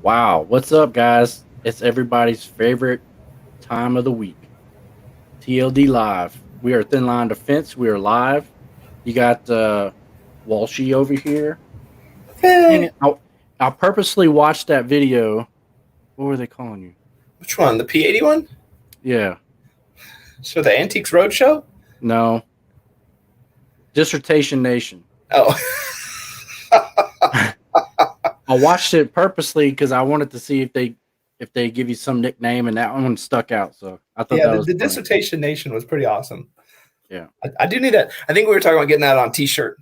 Wow, what's up, guys? It's everybody's favorite time of the week. TLD Live. We are Thin Line Defense. We are live. You got Walshy over here. Dang Eh, it. I purposely watched that video. What were they calling you? which one? The P80 one? Yeah. So the Antiques Roadshow? No. Dissertation Nation. Oh. I watched it purposely because I wanted to see if they give you some nickname, and that one stuck out. So I thought Yeah, that was the funny. Dissertation Nation was pretty awesome. Yeah. I do need that. I think we were talking about getting that on T-shirt.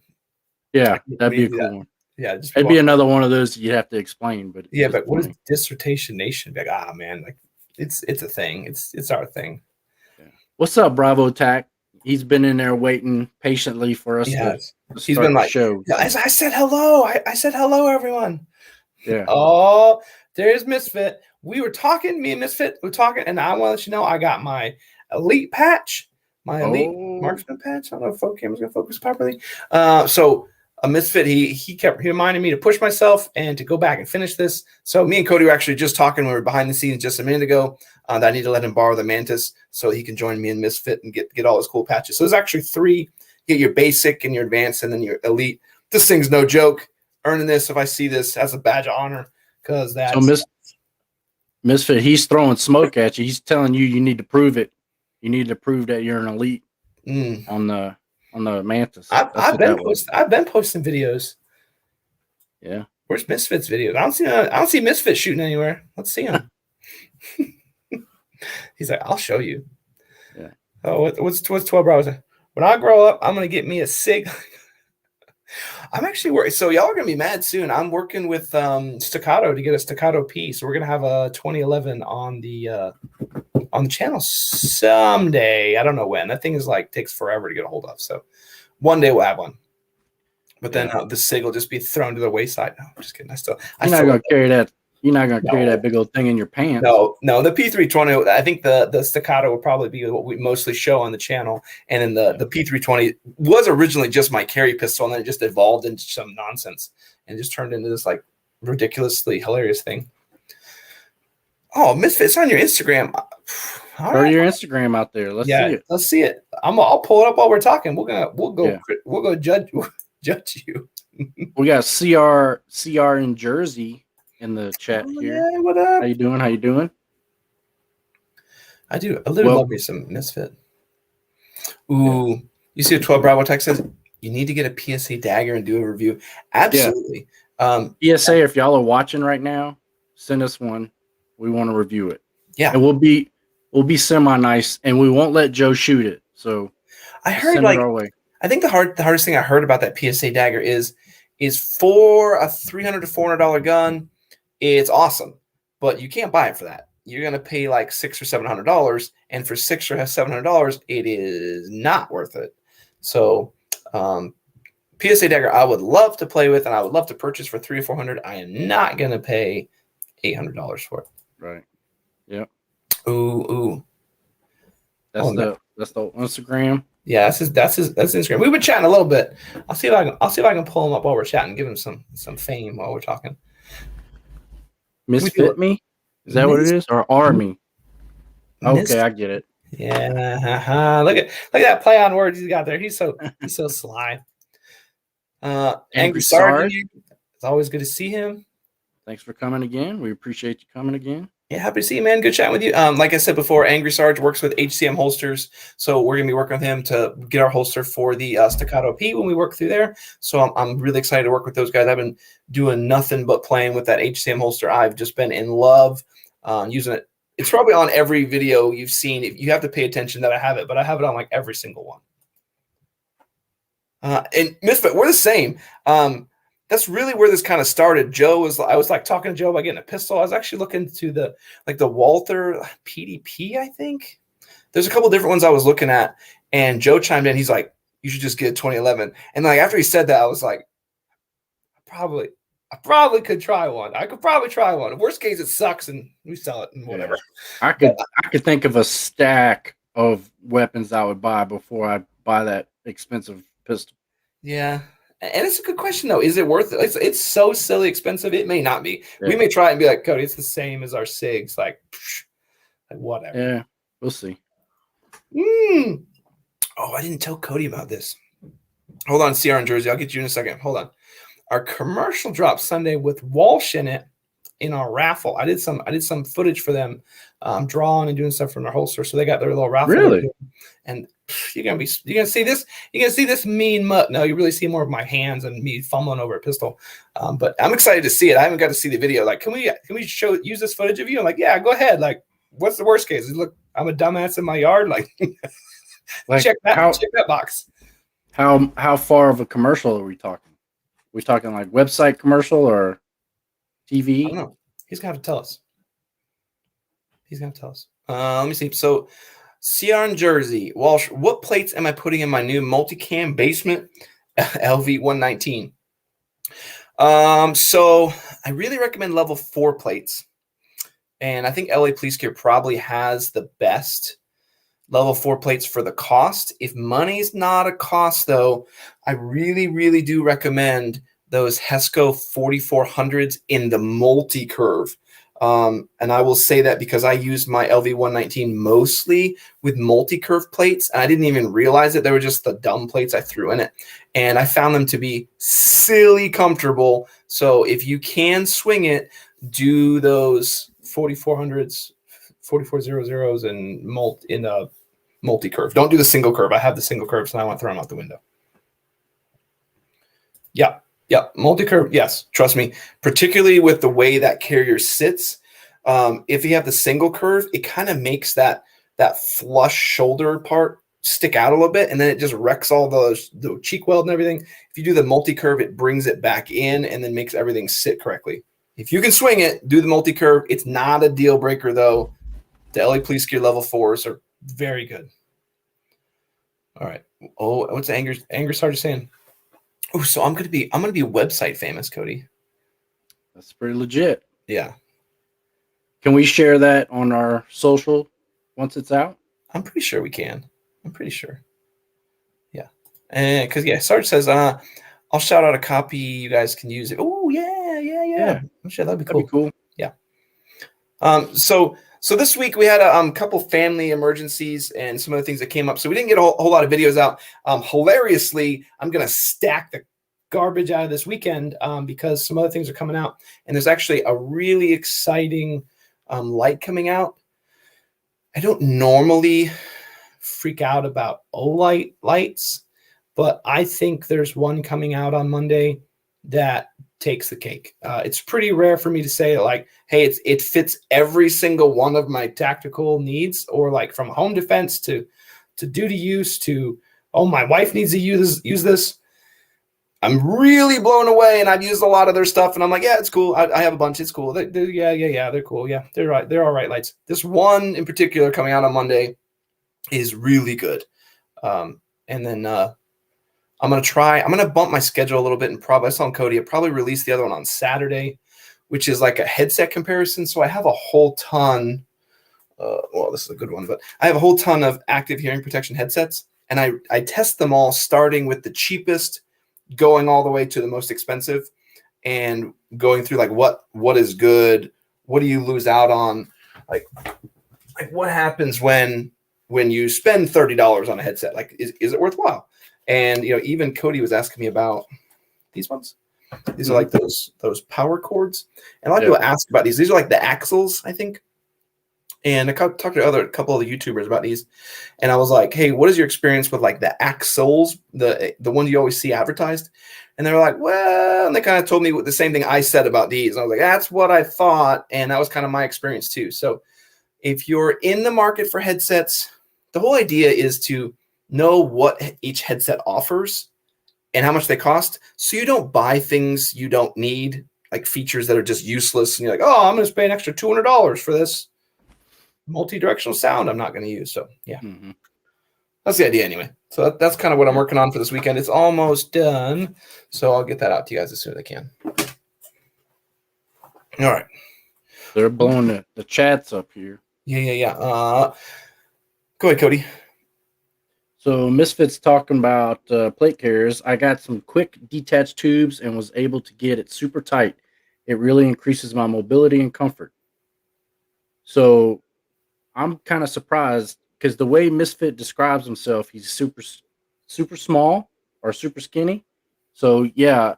Yeah, that'd We be a need to do cool that. one. Yeah, just It'd be another one of those you'd have to explain, but yeah, it's but what is funny. Dissertation Nation? Be like, man, like it's a thing. It's our thing. Yeah. What's up, Bravo Tack? He's been in there waiting patiently for us Yeah, to he's start been the like, show. yeah, So, I said hello. I said hello, everyone. yeah. Oh, there's Misfit. We were talking, me and Misfit were talking, and I want to let you know I got my elite patch, my elite marksman patch. I don't know if phone camera's gonna focus properly. So a Misfit, he reminding me to push myself and to go back and finish this. So me and Cody were actually just talking when we were behind the scenes just a minute ago that I need to let him borrow the Mantis so he can join me in Misfit and get all his cool patches. So there's actually three. You get your basic and your advanced and then your elite. This thing's no joke. Earning this if I see this as a badge of honor because that's So Misfit, he's throwing smoke at you. He's telling you need to prove it. You need to prove that you're an elite on the Mantis. I've been posting videos. Yeah. Where's Misfit's videos? I don't see Misfit shooting anywhere. Let's see him. He's like, I'll show you. Yeah. Oh, what's 12 hours? When I grow up, I'm gonna get me a SIG. I'm actually worried. So y'all are gonna be mad soon. I'm working with Staccato to get a Staccato P. So we're gonna have a 2011 on the channel someday. I don't know when. That thing is like takes forever to get a hold of. So one day we'll have one. But then the SIG will just be thrown to the wayside. No, I'm just kidding. You're not gonna carry that. You're not gonna carry that big old thing in your pants. No. The P320. I think the Staccato will probably be what we mostly show on the channel. And then the P320 was originally just my carry pistol, and then it just evolved into some nonsense and just turned into this like ridiculously hilarious thing. Oh, Misfit, it's on your Instagram. Throw your Instagram out there. Let's see it. Let's see it. I'll pull it up while we're talking. We'll go judge you. We got CR in Jersey in the chat here. Yeah, what up? How you doing? How you doing? I do. I literally love me some Misfit. Ooh, you see what 12 Bravo Tech says? You need to get a PSA dagger and do a review. Absolutely. Yeah. PSA, if y'all are watching right now, send us one. We want to review it. Yeah. And we'll be semi nice, and we won't let Joe shoot it. So I heard send it our way. I think the hardest thing I heard about that PSA dagger is for a $300 to $400 gun. It's awesome, but you can't buy it for that. You're gonna pay like $600 or $700, and for $600 or $700, it is not worth it. So, PSA dagger I would love to play with, and I would love to purchase for $300 or $400. I am not gonna pay $800 for it. Right. Yep. Ooh. That's the Instagram. Yeah, that's his Instagram. We've been chatting a little bit. I'll see if I can pull him up while we're chatting, give him some fame while we're talking. Misfit me? Is that what it is? Or Army? Okay, I get it. Yeah. Look at that play on words he's got there. He's so sly. Angry Sergeant. It's always good to see him. Thanks for coming again. We appreciate you coming again. Yeah, happy to see you, man. Good chatting with you. Like I said before, Angry Sarge works with HCM holsters, so we're gonna be working with him to get our holster for the Staccato P when we work through there. So I'm really excited to work with those guys. I've been doing nothing but playing with that HCM holster. I've just been in love using it. It's probably on every video you've seen. You have to pay attention that I have it, but I have it on like every single one. And Misfit, we're the same. That's really where this kind of started. I was like talking to Joe about getting a pistol. I was actually looking to the Walther PDP, I think. There's a couple different ones I was looking at, and Joe chimed in. He's like, you should just get a 2011. And like after he said that, I was like, I probably could try one. I could probably try one. Worst case, it sucks and we sell it and whatever. I could think of a stack of weapons I would buy before I buy that expensive pistol. Yeah. And it's a good question though. Is it worth it? It's so silly expensive. It may not be. Yeah. We may try it and be like, Cody, it's the same as our SIGs. Like whatever. Yeah, we'll see. Oh, I didn't tell Cody about this. Hold on, CR in Jersey. I'll get you in a second. Hold on. Our commercial dropped Sunday with Walsh in it in our raffle. I did some footage for them, drawing and doing stuff from their holster. So they got their little raffle. Really? And you're gonna see this. You're gonna see this mean mutt. No, you really see more of my hands and me fumbling over a pistol. But I'm excited to see it. I haven't got to see the video. Like, can we use this footage of you? I'm like, yeah, go ahead. Like, what's the worst case? Look, I'm a dumbass in my yard. Like, check that box. How far of a commercial are we talking? We talking like website commercial or TV? I don't know. He's gonna have to tell us. Let me see. So, CR in Jersey, Walsh, what plates am I putting in my new multicam basement LV 119? So I really recommend level 4 plates, and I think LA Police Gear probably has the best level 4 plates for the cost. If money's not a cost, though, I really, really do recommend those Hesco 4400s in the multi-curve. And I will say that because I used my LV119 mostly with multi-curve plates. And I didn't even realize it. They were just the dumb plates I threw in it. And I found them to be silly comfortable. So if you can swing it, do those 4400s, 4400s and multi-curve. Don't do the single curve. I have the single curve, so I want to throw them out the window. Yeah, multi-curve, yes, trust me, particularly with the way that carrier sits. If you have the single curve, it kind of makes that flush shoulder part stick out a little bit, and then it just wrecks all the cheek weld and everything. If you do the multi-curve, it brings it back in and then makes everything sit correctly. If you can swing it, do the multi-curve. It's not a deal breaker, though. The LA Police Gear level 4s are very good. All right. Oh, what's the anger sergeant saying? Oh, so I'm gonna be website famous, Cody. That's pretty legit. Yeah. Can we share that on our social once it's out? I'm pretty sure we can. I'm pretty sure. Yeah. And because Sarge says, I'll shout out a copy. You guys can use it. Oh, yeah. I'm sure that'd be cool. Yeah. So this week we had a couple family emergencies and some other things that came up. So we didn't get a whole lot of videos out. Hilariously, I'm going to stack the garbage out of this weekend because some other things are coming out. And there's actually a really exciting light coming out. I don't normally freak out about Olight lights, but I think there's one coming out on Monday that takes the cake. It's pretty rare for me to say like, hey, it fits every single one of my tactical needs, or like from home defense to duty use to, oh, my wife needs to use this. I'm really blown away, and I've used a lot of their stuff, and I'm like, yeah, it's cool. I have a bunch. It's cool. They're cool. Yeah, they're right. They're all right lights. This one in particular coming out on Monday is really good. And then I'm going to bump my schedule a little bit, and probably, I saw Cody, I'll probably release the other one on Saturday, which is like a headset comparison. So I have a whole ton, well, this is a good one, but I have a whole ton of active hearing protection headsets, and I test them all starting with the cheapest, going all the way to the most expensive, and going through like what is good, what do you lose out on, like what happens when you spend $30 on a headset, like is it worthwhile? And even Cody was asking me about these ones. These are like those power cords, and a lot of people ask about these. These are like the Axles, I think. And I talked to a couple of the YouTubers about these, and I was like, "Hey, what is your experience with like the Axles, the ones you always see advertised?" And they were like, "Well," and they kind of told me the same thing I said about these. And I was like, "That's what I thought," and that was kind of my experience too. So, if you're in the market for headsets, the whole idea is to know what each headset offers and how much they cost, so you don't buy things you don't need, like features that are just useless, and you're like, "Oh, I'm going to pay an extra $200 for this multi-directional sound I'm not going to use." So yeah, that's the idea anyway. So that's kind of what I'm working on for this weekend. It's almost done, so I'll get that out to you guys as soon as I can. All right, they're blowing the chats up here. Yeah. Go ahead, Cody. So Misfits talking about plate carriers. I got some quick detached tubes and was able to get it super tight. It really increases my mobility and comfort. So I'm kind of surprised because the way Misfit describes himself, he's super small or super skinny. So yeah,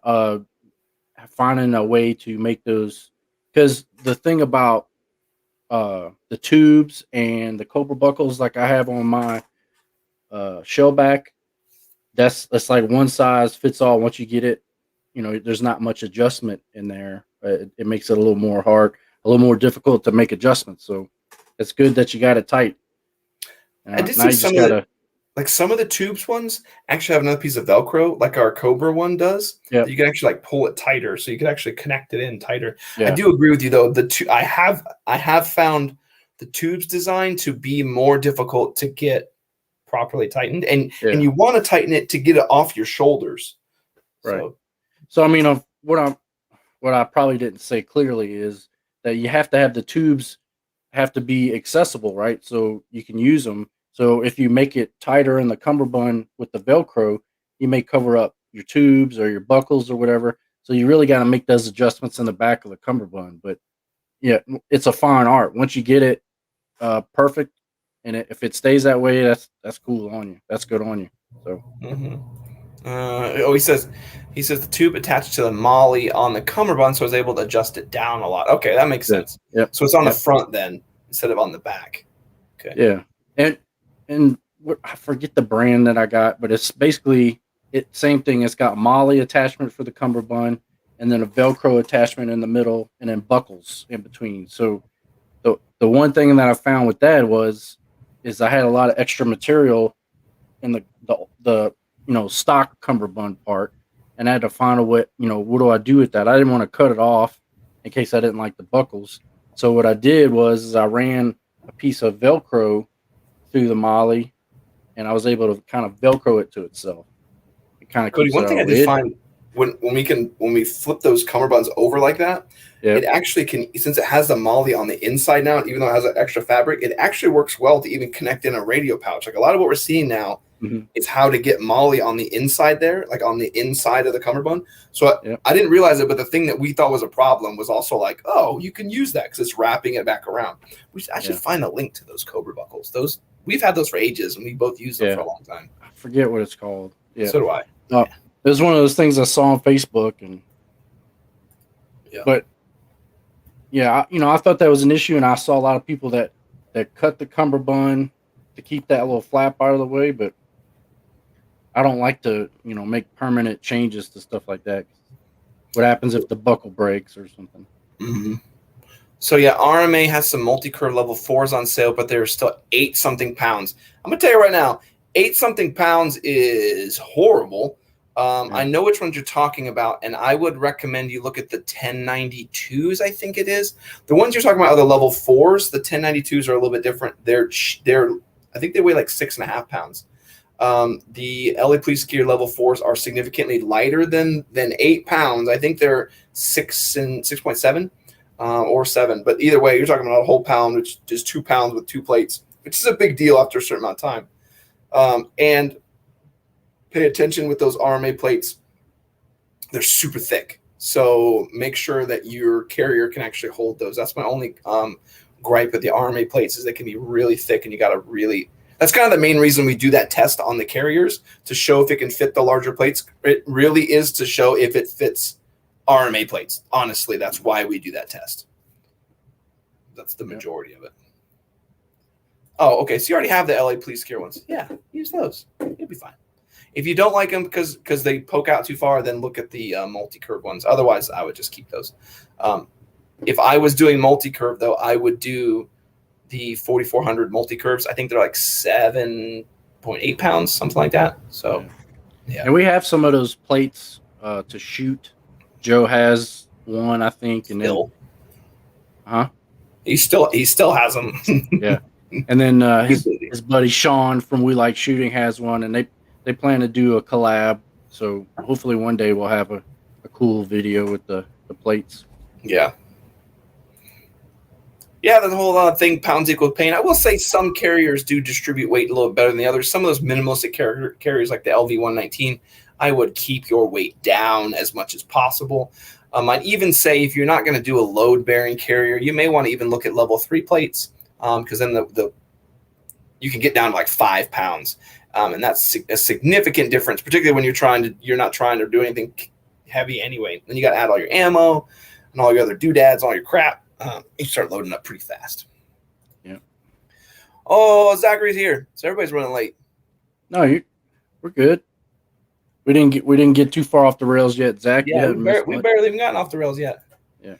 finding a way to make those, because the thing about the tubes and the Cobra buckles like I have on my shellback, that's like one size fits all. Once you get it, there's not much adjustment in there. It makes it a little more hard, a little more difficult to make adjustments. So it's good that you got it tight. I did Now see you just gotta. some of the tubes ones actually have another piece of Velcro, like our Cobra one does. That Yep. you can actually like pull it tighter, so you can actually connect it in tighter. I Yeah. do agree with you though. I have found the tubes design to be more difficult to get properly tightened, and Yeah. you want to tighten it to get it off your shoulders. Right. So So I mean, what I probably didn't say clearly is that you have to have the tubes have to be accessible, right? So you can use them. So if you make it tighter in the cummerbund with the Velcro, you may cover up your tubes or your buckles or whatever. So you really got to make those adjustments in the back of the cummerbund. But yeah, it's a fine art. Once you get it perfect, and if it stays that way, that's cool on you. That's good on you. So mhm. He says the tube attached to the molly on the cummerbund, so I was able to adjust it down a lot. Okay, that makes good. sense. Yep. So it's on the Yep. front then instead of on the back. Okay. Yeah, and I forget the brand that I got, but it's basically it same thing. It's got molly attachment for the cummerbund, and then a Velcro attachment in the middle, and then buckles in between. So the one thing that I found with that is I had a lot of extra material in the stock cummerbund part, and I had to find a way. What do I do with that? I didn't want to cut it off in case I didn't like the buckles. So what I did was I ran a piece of Velcro through the molly, and I was able to kind of Velcro it to itself. It kind of Cody, keeps it one at a thing I did lid. find when we flip those cummerbunds over like that, it Yep. actually can, since it has the molly on the inside now, even though it has that extra fabric, it actually works well to even connect in a radio pouch. Like a lot of what we're seeing now Mm-hmm. is how to get molly on the inside there, like on the inside of the cummerbund. So Yep. I didn't realize it, but the thing that we thought was a problem was also like, oh, you can use that because it's wrapping it back around. I should Yeah. find a link to those Cobra buckles. Those we've had those for ages, and we both used them for Yeah. a long time. I forget what it's called. Yeah. So do I. It was one of those things I saw on Facebook, and Yeah. but yeah, I thought that was an issue, and I saw a lot of people that cut the cummerbund to keep that little flap out of the way, but I don't like to make permanent changes to stuff like that. What happens if the buckle breaks or something? Mm-hmm. So yeah, RMA has some multi-curve level 4s on sale, but they're still 8 something pounds. I'm gonna tell you right now, 8 something pounds is horrible. I know which ones you're talking about, and I would recommend you look at the 1092s. I think it is the ones you're talking about are the level 4s. The 1092s are a little bit different. They're I think they weigh like 6.5 pounds. The LA Police Gear level 4s are significantly lighter than 8 pounds. I think they're 6.7. Or 7. But either way, you're talking about a whole pound, which is 2 pounds with 2 plates, which is a big deal after a certain amount of time. And pay attention with those RMA plates. They're super thick. So make sure that your carrier can actually hold those. That's my only gripe with the RMA plates is they can be really thick, and you got to really – that's kind of the main reason we do that test on the carriers, to show if it can fit the larger plates. It really is to show if it fits RMA plates. Honestly, that's why we do that test. That's the majority of it. Oh, okay. So you already have the LA Police Gear ones. Yeah, use those. You'll be fine. If you don't like them because they poke out too far, then look at the multi-curve ones. Otherwise, I would just keep those. If I was doing multi-curve, though, I would do the 4400 multi-curves. I think they're like 7.8 pounds, something like that. So, yeah. And we have some of those plates to shoot. Joe has one, I think, and still. Then, he still has them. Yeah, and then his buddy Sean from We Like Shooting has one, and they plan to do a collab. So hopefully one day we'll have a cool video with the plates. Yeah. Yeah, the whole thing, pounds equal pain. I will say some carriers do distribute weight a little bit better than the others. Some of those minimalistic carriers like the LV119, I would keep your weight down as much as possible. I'd even say if you're not going to do a load-bearing carrier, you may want to even look at level 3 plates, because then you can get down to like 5 pounds, and that's a significant difference, particularly when you're not trying to do anything heavy anyway. Then you got to add all your ammo and all your other doodads, all your crap. You start loading up pretty fast. Yeah. Oh, Zachary's here, so everybody's running late. No, we're good. We didn't get too far off the rails yet, Zach. Yeah, we barely even gotten off the rails yet. Yeah.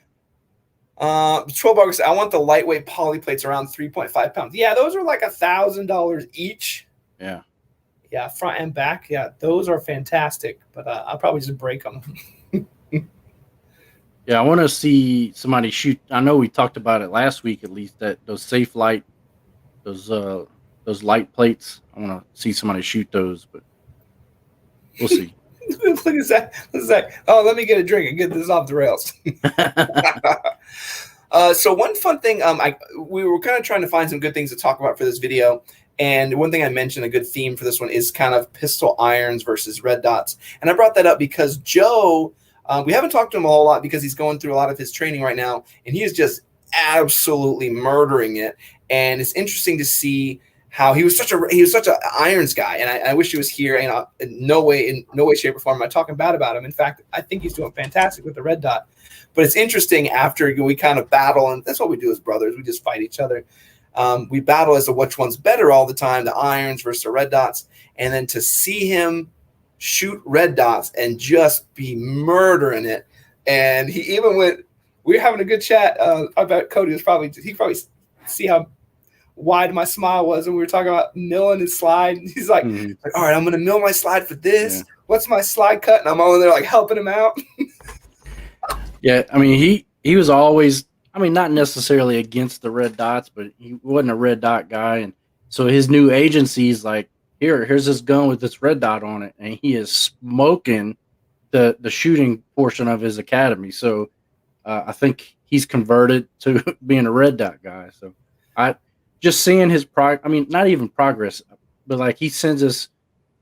12 bucks. I want the lightweight poly plates around 3.5 pounds. Yeah, those are like $1,000 each. Yeah. Yeah, front and back. Yeah, those are fantastic. But I'll probably just break them. Yeah, I want to see somebody shoot. I know we talked about it last week, at least, that those safe light, those light plates. I want to see somebody shoot those, but we'll see. Look at that. Oh, let me get a drink and get this off the rails. So one fun thing, we were kind of trying to find some good things to talk about for this video. And one thing I mentioned, a good theme for this one, is kind of pistol irons versus red dots. And I brought that up because Joe, we haven't talked to him a whole lot because he's going through a lot of his training right now, and he is just absolutely murdering it. And it's interesting to see how he was such an irons guy, and I wish he was here. You know, in no way, shape, or form am I talking bad about him. In fact, I think he's doing fantastic with the red dot. But it's interesting after we kind of battle, and that's what we do as brothers. We just fight each other. We battle as to which one's better all the time, the irons versus the red dots, and then to see him shoot red dots and just be murdering it. And he even went. We were having a good chat about Cody. He probably see how wide my smile was, and we were talking about milling his slide. And he's like, all right, I'm going to mill my slide for this. Yeah. What's my slide cut? And I'm all in there like helping him out. Yeah, I mean, he was always, I mean, not necessarily against the red dots, but he wasn't a red dot guy. And so his new agency is like, here's this gun with this red dot on it. And he is smoking the shooting portion of his academy. So I think he's converted to being a red dot guy. So just seeing his not even progress, but like he sends us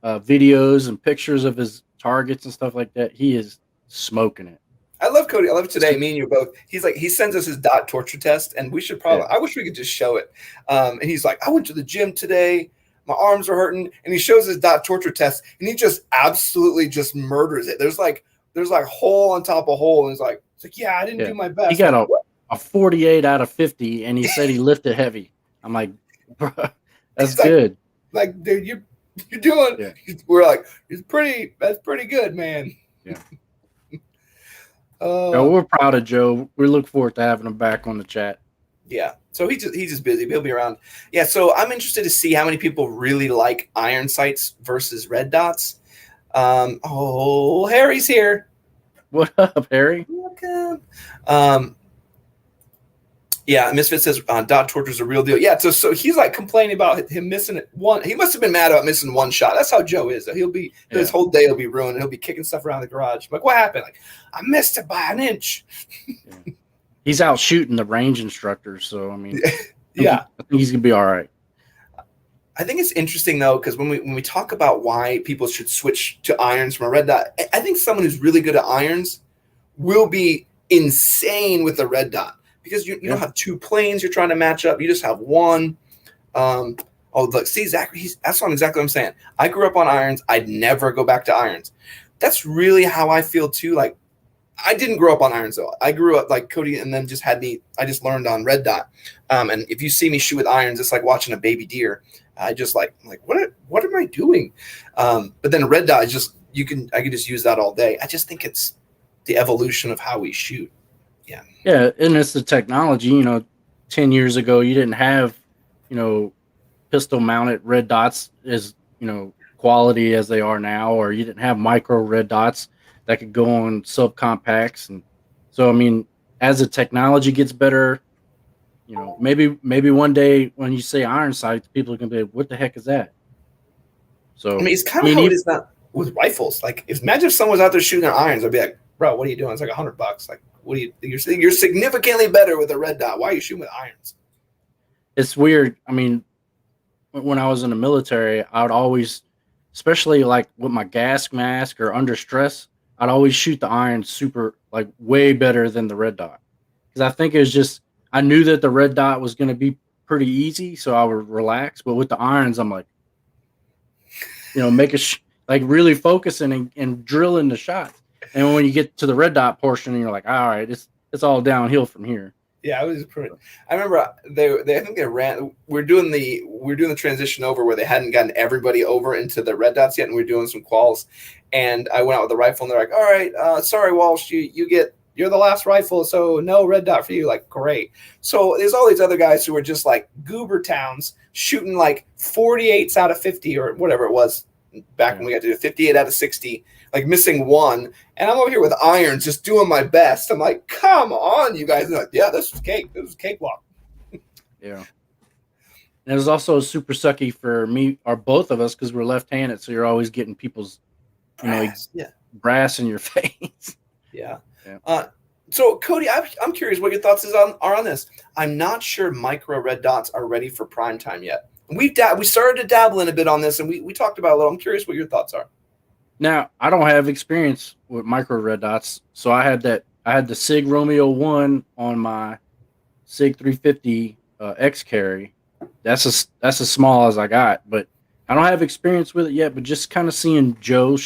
videos and pictures of his targets and stuff like that. He is smoking it. I love Cody. I love today. Me and you both. He's like, he sends us his dot torture test, and we should probably. Yeah. I wish we could just show it. And he's like, I went to the gym today. My arms are hurting, and he shows his dot torture test, and he just absolutely just murders it. There's like hole on top of hole, and he's like, yeah, I didn't do my best. He got a 48 out of 50, and he said he lifted heavy. I'm like, bro, that's good. Like, dude, you're doing. Yeah. We're like, that's pretty good, man. Yeah. We're proud of Joe. We look forward to having him back on the chat. Yeah. So he's just busy. He'll be around. Yeah. So I'm interested to see how many people really like iron sights versus red dots. Harry's here. What up, Harry? Welcome. Yeah, Misfit says dot torture is a real deal. Yeah, so he's like complaining about him missing one. He must have been mad about missing one shot. That's how Joe is. His whole day will be ruined. He'll be kicking stuff around the garage. Like, what happened? Like, I missed it by an inch. Yeah. He's out shooting the range instructors, so I mean, yeah, I think he's gonna be all right. I think it's interesting though, because when we talk about why people should switch to irons from a red dot, I think someone who's really good at irons will be insane with a red dot. Because you don't have two planes you're trying to match up. You just have one. Look, see, Zachary, that's exactly what I'm saying. I grew up on irons. I'd never go back to irons. That's really how I feel, too. Like, I didn't grow up on irons, though. I grew up like Cody and then I just learned on red dot. And if you see me shoot with irons, it's like watching a baby deer. I just like what am I doing? But then red dot is just, I can just use that all day. I just think it's the evolution of how we shoot. Yeah. Yeah, and it's the technology. 10 years ago, you didn't have, pistol mounted red dots as, quality as they are now, or you didn't have micro red dots that could go on subcompacts. And so, I mean, as the technology gets better, maybe one day when you say iron sights, people are going to be like, what the heck is that? So, I mean, it's kind of how it is not with rifles. Like, imagine if someone was out there shooting their irons, I'd be like, bro, what are you doing? It's like $100. Like, what do you're significantly better with a red dot. Why are you shooting with irons? It's weird. I mean, when I was in the military, I would always, especially like with my gas mask or under stress, I'd always shoot the iron super like way better than the red dot because I think it was just I knew that the red dot was going to be pretty easy, so I would relax. But with the irons, I'm like, making like really focusing and drilling the shots. And when you get to the red dot portion, you're like, all right, it's all downhill from here. Yeah, I was pretty. I remember they I think they ran. We're doing the transition over where they hadn't gotten everybody over into the red dots yet, and we're doing some quals. And I went out with the rifle, and they're like, "All right, sorry, Walsh, you're the last rifle, so no red dot for you." Like, great. So there's all these other guys who are just like goober towns shooting like 48s out of 50 or whatever it was back when we got to do 58 out of 60, like missing one. And I'm over here with irons, just doing my best. I'm like, come on, you guys. And like, yeah, this was cake. This was cakewalk. Yeah. And it was also super sucky for me or both of us because we're left-handed, so you're always getting people's, brass in your face. Yeah. So Cody, I'm curious what your thoughts are on this. I'm not sure micro red dots are ready for prime time yet. We started to dabble in a bit on this, and we talked about it a little. I'm curious what your thoughts are. Now, I don't have experience with micro red dots, so I had the SIG Romeo 1 on my SIG 350 X carry. That's as small as I got, but I don't have experience with it yet. But just kind of seeing Joe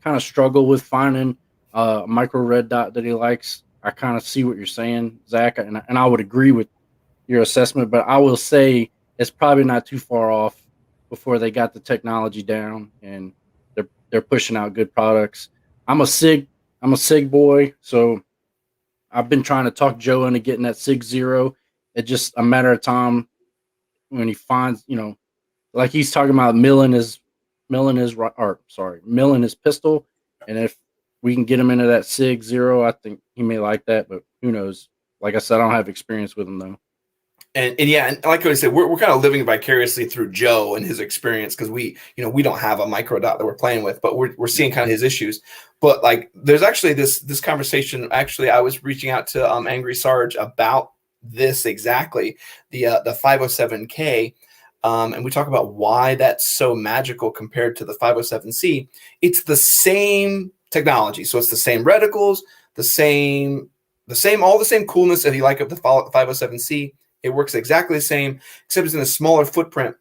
kind of struggle with finding a micro red dot that he likes, I kind of see what you're saying, Zach, and I would agree with your assessment. But I will say it's probably not too far off before they got the technology down and they're pushing out good products. I'm a SIG boy, so I've been trying to talk Joe into getting that SIG Zero. It's just a matter of time when he finds, like he's talking about milling his pistol, and if we can get him into that SIG Zero, I think he may like that. But who knows? Like I said, I don't have experience with him though. And like I said, we're kind of living vicariously through Joe and his experience because we don't have a micro dot that we're playing with, but we're seeing kind of his issues. But like, there's actually this conversation. Actually, I was reaching out to Angry Sarge about this exactly, the 507K, and we talk about why that's so magical compared to the 507C. It's the same technology, so it's the same reticles, the same all the same coolness that you like of the 507C. It works exactly the same, except it's in a smaller footprint.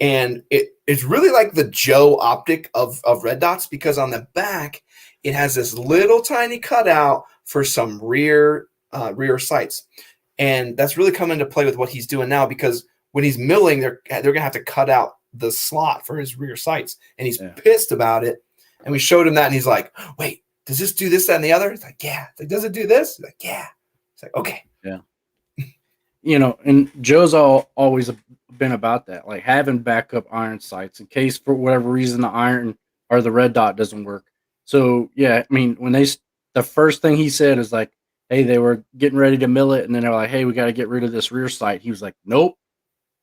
And it's really like the Joe optic of red dots, because on the back, it has this little tiny cutout for some rear sights. And that's really come into play with what he's doing now, because when he's milling, they're going to have to cut out the slot for his rear sights. And he's pissed about it. And we showed him that, and he's like, wait, does this do this, that, and the other? It's like, yeah. It's like, does it do this? He's like, yeah. It's like, okay. Yeah. And Joe's always been about that, like having backup iron sights in case for whatever reason the iron or the red dot doesn't work. So yeah, I mean, when the first thing he said is like, hey, they were getting ready to mill it, and then they're like, hey, we got to get rid of this rear sight. He was like, nope.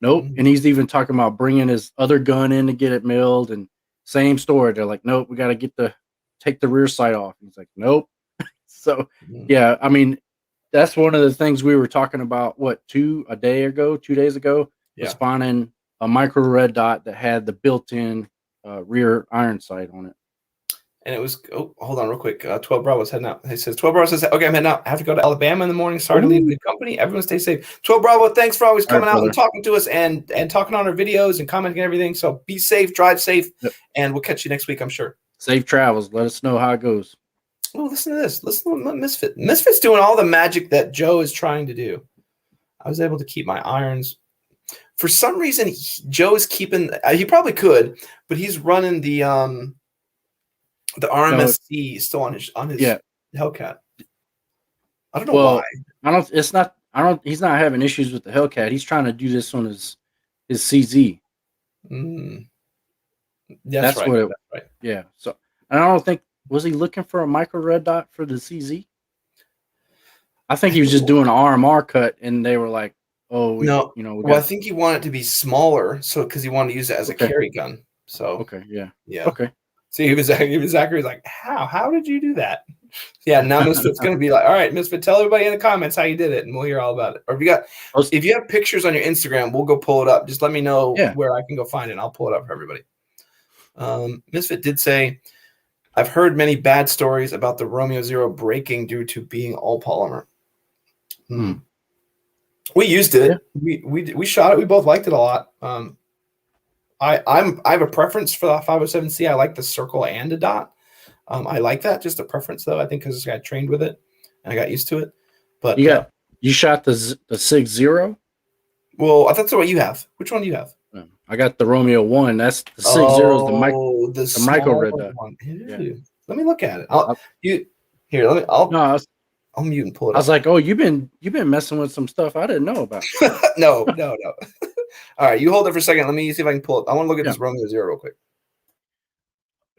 Mm-hmm. And he's even talking about bringing his other gun in to get it milled, and same story. They're like, nope, we got to take the rear sight off. He's like, nope. So yeah, I mean, that's one of the things we were talking about, 2 days ago, was finding a micro red dot that had the built-in rear iron sight on it. And it was, hold on real quick. 12 Bravo's heading out. He says, 12 Bravo says, okay, I'm heading out. I have to go to Alabama in the morning. Sorry to leave the company. Everyone stay safe. 12 Bravo, thanks for always coming out and talking to us and talking on our videos and commenting and everything. So be safe, drive safe, and we'll catch you next week, I'm sure. Safe travels. Let us know how it goes. Oh, listen to this. Listen to Misfit. Misfit's doing all the magic that Joe is trying to do. I was able to keep my irons. For some reason, Joe is keeping. He probably could, but he's running the RMSC still on his Hellcat. I don't know why. He's not having issues with the Hellcat. He's trying to do this on his CZ. That's right. Yeah. So, and I don't think. Was he looking for a micro red dot for the CZ? I think he was just doing an RMR cut, and they were like, "Oh, I think he wanted it to be smaller, so because he wanted to use it as a carry gun." So yeah. Okay. See, he was Zachary was like, "How did you do that?" Yeah, now Misfit's going to be like, all right, Misfit, tell everybody in the comments how you did it, and we'll hear all about it. Or if you have pictures on your Instagram, we'll go pull it up. Just let me know where I can go find it, and I'll pull it up for everybody. Misfit did say, I've heard many bad stories about the Romeo Zero breaking due to being all polymer. We used it. Yeah. We shot it. We both liked it a lot. I have a preference for the 507C. I like the circle and a dot. I like that. Just a preference, though. I think because I trained with it and I got used to it. But you shot the 6.0? Well, I thought that's what you have. Which one do you have? I got the Romeo 1. That's the 6.0 is the micro red dot. Yeah. Let me look at it. I'll mute and pull it up. I was like, oh, you've been messing with some stuff I didn't know about. No. All right, you hold it for a second. Let me see if I can pull it. I want to look at this Romeo Zero real quick.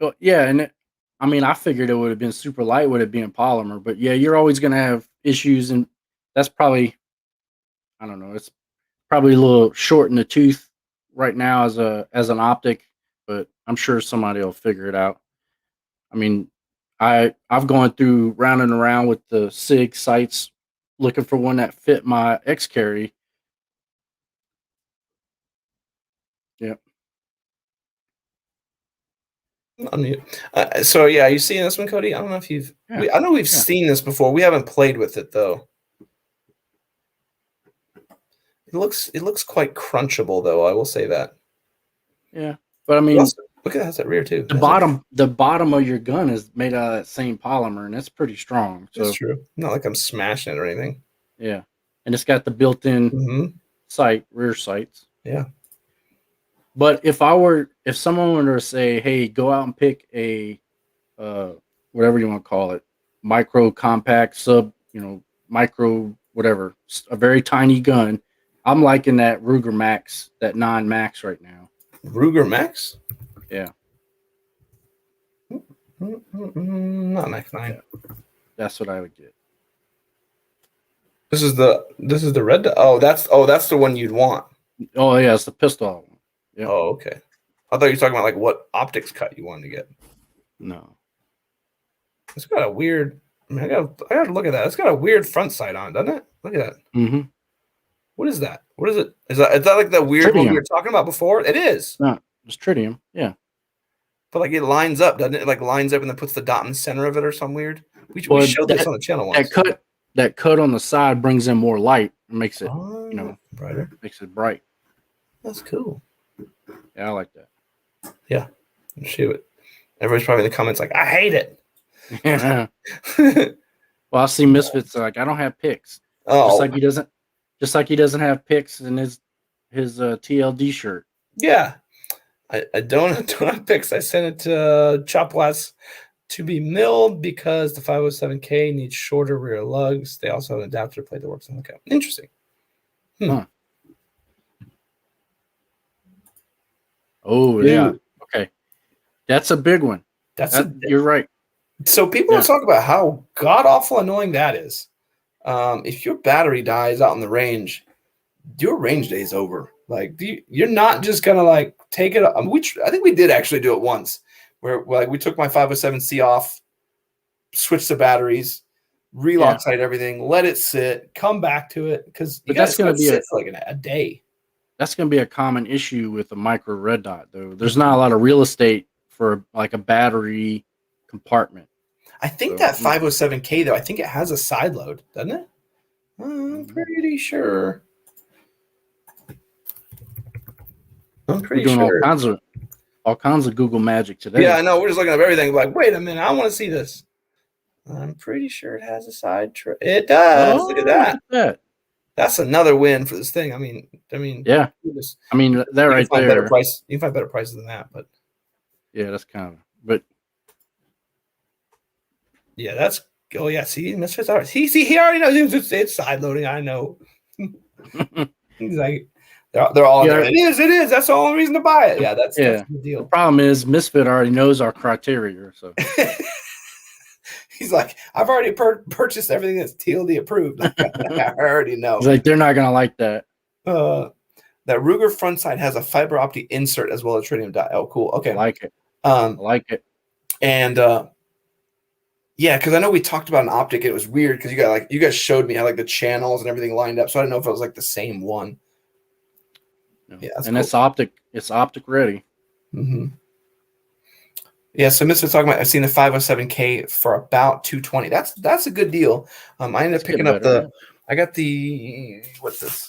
Well, yeah, and I figured it would have been super light with it being polymer, but yeah, you're always going to have issues, and that's probably, I don't know, it's probably a little short in the tooth right now as an optic, but I'm sure somebody will figure it out. I mean, I've gone through round and around with the SIG sights looking for one that fit my X carry. Yep. So yeah, you seeing this one, Cody? I don't know if you've. I know we've seen this before. We haven't played with it though. It looks quite crunchable though. I will say that. Yeah, but I mean, look at that rear too. The bottom of your gun is made out of that same polymer, and it's pretty strong. So that's true. Not like I'm smashing it or anything. Yeah, and it's got the built-in sight, rear sights. Yeah. But if someone were to say, hey, go out and pick a whatever you want to call it, micro compact sub, micro whatever, a very tiny gun, I'm liking that Ruger Max, that 9 Max right now. Ruger Max? Yeah. Not Max 9. Yeah. That's what I would get. This is the red. That's the one you'd want. Oh yeah, it's the pistol one. Yep. Oh, okay. I thought you were talking about like what optics cut you wanted to get. No. It's got a weird. I mean, I gotta look at that. It's got a weird front sight on, doesn't it? Look at that. Mm-hmm. What is that? What is it? Is that like the weird one we were talking about before? It is. No, it's tritium. Yeah. But like it lines up, doesn't it? It like lines up and then puts the dot in the center of it or something weird. We showed this on the channel once. That cut on the side brings in more light and makes it, brighter. Makes it bright. That's cool. Yeah, I like that. Yeah. Shoot. Everybody's probably in the comments like, I hate it. Yeah. Well, I see Misfits like, I don't have picks. Oh. Just like he doesn't have picks in his TLD shirt. Yeah. I don't have picks. I sent it to Choplats to be milled because the 507K needs shorter rear lugs. They also have an adapter plate that works on the cap. Interesting. Huh. Oh, yeah. Okay. That's a big one. You're right. So people are talking about how god-awful annoying that is. If your battery dies out in the range, your range day is over. Like, you're not just going to, like, take it. I think we did actually do it once where like, we took my 507C off, switched the batteries, relock sight everything, let it sit, come back to it. Because that's going to sit for like a day. That's going to be a common issue with the micro red dot, though. There's not a lot of real estate for like a battery compartment. I think that 507K though, I think it has a side load, doesn't it? I'm pretty sure. We're doing all kinds of Google magic today. Yeah, I know. We're just looking at everything. Like, wait a minute, I want to see this. I'm pretty sure it has a side tray. It does. Look at that. That's another win for this thing. I mean, yeah. I mean, they're right there. You can find better prices than that, but yeah, that's kind of. But yeah, that's. Oh yeah, see, Misfits are. He already knows it's side loading. I know. He's like, they're all there. It is. That's the only reason to buy it. Yeah, that's the deal. The problem is Misfit already knows our criteria, so. He's like, I've already purchased everything that's TLD approved. I already know. He's like, they're not gonna like that. That Ruger front side has a fiber optic insert as well as tritium dot. Oh, cool. Okay, I like it. I like it. And Yeah, because I know we talked about an optic. It was weird because you guys showed me how like the channels and everything lined up. So I don't know if it was like the same one. No. Yeah, that's And cool. it's optic ready. Mm-hmm. Yeah, so Misfit's talking about I've seen the 507K for about 220. That's a good deal. I ended It's up picking getting up better. Yeah. I got the what's this?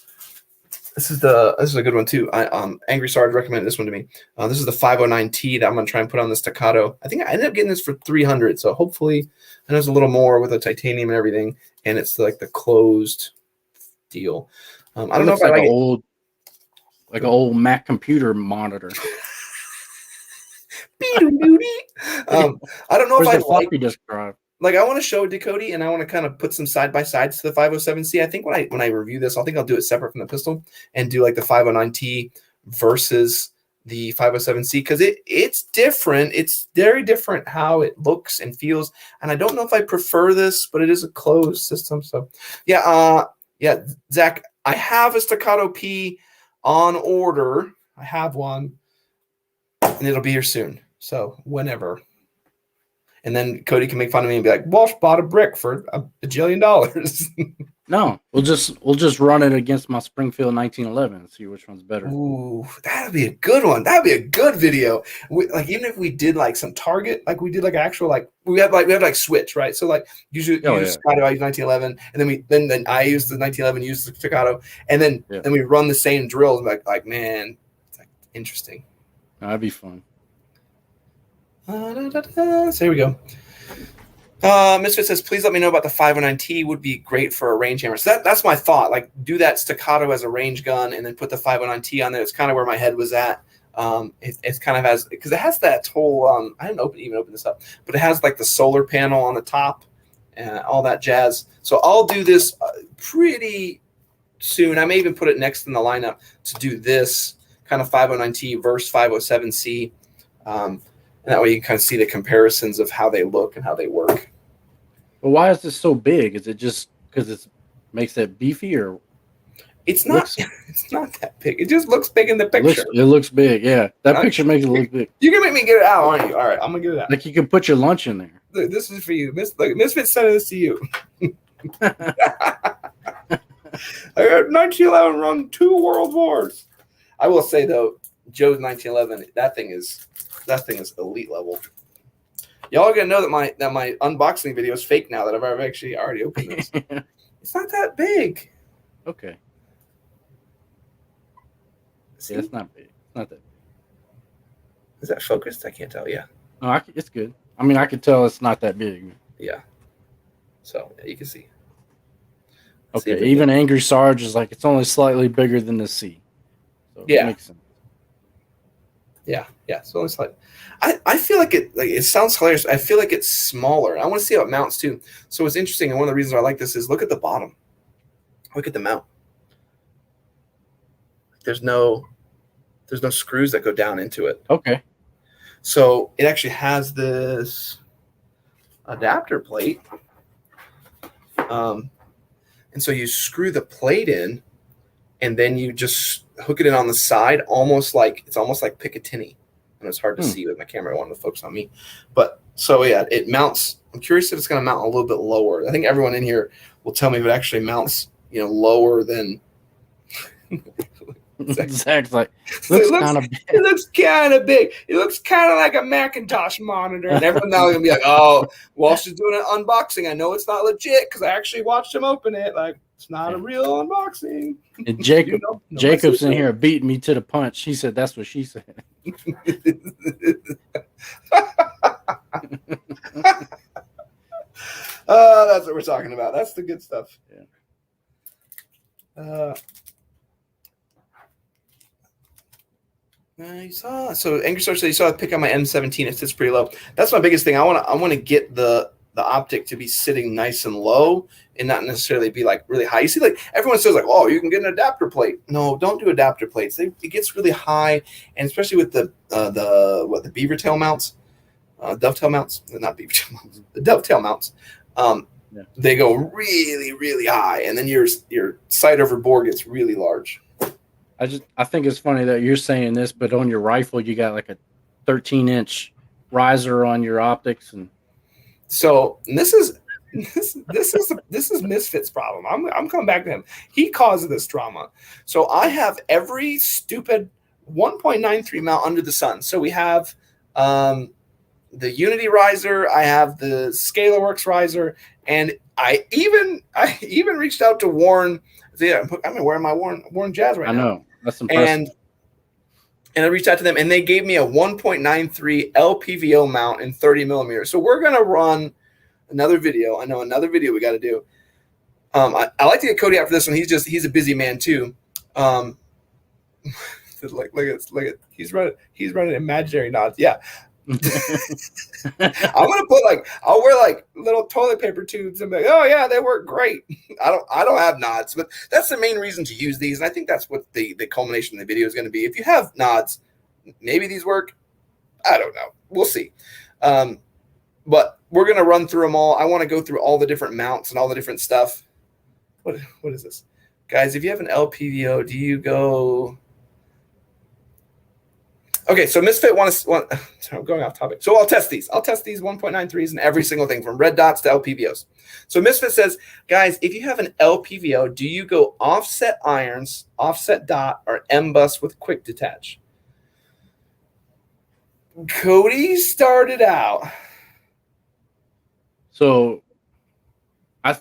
This is a good one too. Angry Sarge recommended this one to me. This is the 509T that I'm gonna try and put on this Staccato. I think I ended up getting this for 300. So hopefully, I know it's a little more with the titanium and everything, and it's like the closed deal. I It don't know looks if I like like an old Mac computer monitor. it. I don't know if Where's I the like. floppy disk drive? Like I want to show Decody and I want to kind of put some side by sides to the 507C. I think when I review this, I think I'll do it separate from the pistol and do like the 509T versus the 507C because it's different. It's very different how it looks and feels. And I don't know if I prefer this, but it is a closed system. So yeah, Zach, I have a Staccato P on order. I have one, and it'll be here soon. So whenever. And then Cody can make fun of me and be like, Walsh bought a brick for a bajillion dollars. No, we'll just run it against my Springfield 1911 and see which one's better. Ooh, that'd be a good one. That'd be a good video. Like even if we did like some target, like we did like actual like we had like switch, right? So like usually you use Staccato, I use 1911, and then I use the 1911, use the Staccato, and then we run the same drills. Like man, it's like interesting. That'd be fun. So here we go. Misfit says, please let me know about the 509T. Would be great for a range hammer. So that's my thought. Like, do that Staccato as a range gun and then put the 509T on there. It's kind of where my head was at. It's kind of has because it has that whole. I didn't even open this up, but it has like the solar panel on the top and all that jazz. So I'll do this pretty soon. I may even put it next in the lineup to do this kind of 509T versus 507C. And that way you can kind of see the comparisons of how they look and how they work. But why is this so big? Is it just because it makes it beefy, or it's not? It's not that big. It just looks big in the picture. It looks big. Yeah, that picture makes it look big. You can make me get it out, aren't you? All right, I'm gonna get it out. Like you can put your lunch in there. Look, this is for you. Misfit sending this to you. I got 1911 run 2 world wars. I will say though, Joe's 1911. That thing is elite level. Y'all are gonna know that my unboxing video is fake now that I've actually already opened this. It's not that big. Okay. See? Yeah, it's not big. It's not that big. Is that focused? I can't tell. Yeah. No, it's good. I mean, I could tell it's not that big. Yeah. So yeah, you can see. Okay. Even Angry Sarge is like it's only slightly bigger than the C. So yeah. It makes sense. Yeah. So it's like I feel like it sounds hilarious. I feel like it's smaller. I want to see how it mounts too. So what's interesting, and one of the reasons I like this is look at the bottom. Look at the mount. There's no screws that go down into it. Okay. So it actually has this adapter plate. And so you screw the plate in and then you just hook it in on the side, almost like Picatinny. And it's hard to see with my camera. I wanted to focus on me. But so yeah, it mounts. I'm curious if it's going to mount a little bit lower. I think everyone in here will tell me if it actually mounts, lower than. Zach's like, it looks kind of big. It looks kind of like a Macintosh monitor. And everyone now is going to be like, oh, Walsh is doing an unboxing. I know it's not legit because I actually watched him open it. Like, it's not a real unboxing. And Jacob's in here beating me to the punch. He said, that's what she said. That's what we're talking about. That's the good stuff. Yeah. So Angry Source said you saw I pick on my M17. It sits pretty low. That's my biggest thing. I want to get the optic to be sitting nice and low and not necessarily be like really high. You see, like everyone says, like, oh, you can get an adapter plate. No, don't do adapter plates. It gets really high, and especially with the beaver tail mounts, dovetail mounts, not beaver tail mounts, the dovetail mounts. They go really, really high, and then your sight over bore gets really large. I think it's funny that you're saying this, but on your rifle you got like a 13-inch riser on your optics, and So this is Misfit's problem. I'm coming back to him. He caused this drama. So I have every stupid 1.93 mount under the sun. So we have the Unity riser, I have the ScalarWorks riser, and I even reached out to Warren. Yeah, I'm wearing my Warren Jazz right now. I know. That's impressive. And I reached out to them, and they gave me a 1.93 LPVO mount in 30 millimeters. So we're gonna run another video. I know another video we got to do. I like to get Cody out for this one. He's a busy man too. Look at he's running imaginary nods. Yeah. I'm gonna I'll wear little toilet paper tubes and be like, oh yeah, they work great. I don't have nods, but that's the main reason to use these, and I think that's what the culmination of the video is going to be. If you have nods, maybe these work. I don't know. We'll see. But we're gonna run through them all. I want to go through all the different mounts and all the different stuff. What is this, guys? If you have an LPVO, do you go? Okay, so Misfit sorry, I'm going off topic. So I'll test these. I'll test these 1.93s and every single thing from red dots to LPVOs. So Misfit says, guys, if you have an LPVO, do you go offset irons, offset dot, or M-bus with quick detach? Cody started out. So I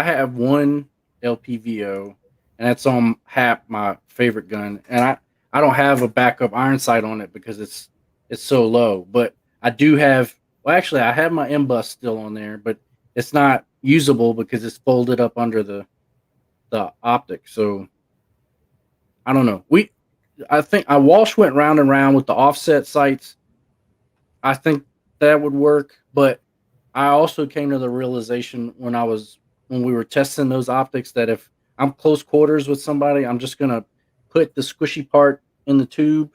have one LPVO, and that's on HAP, my favorite gun, and I don't have a backup iron sight on it because it's so low. But I do have. Well, actually, I have my M-bus still on there, but it's not usable because it's folded up under the optic. So I don't know. I think Walsh went round and round with the offset sights. I think that would work, but I also came to the realization when we were testing those optics that if I'm close quarters with somebody, I'm just gonna put the squishy part in the tube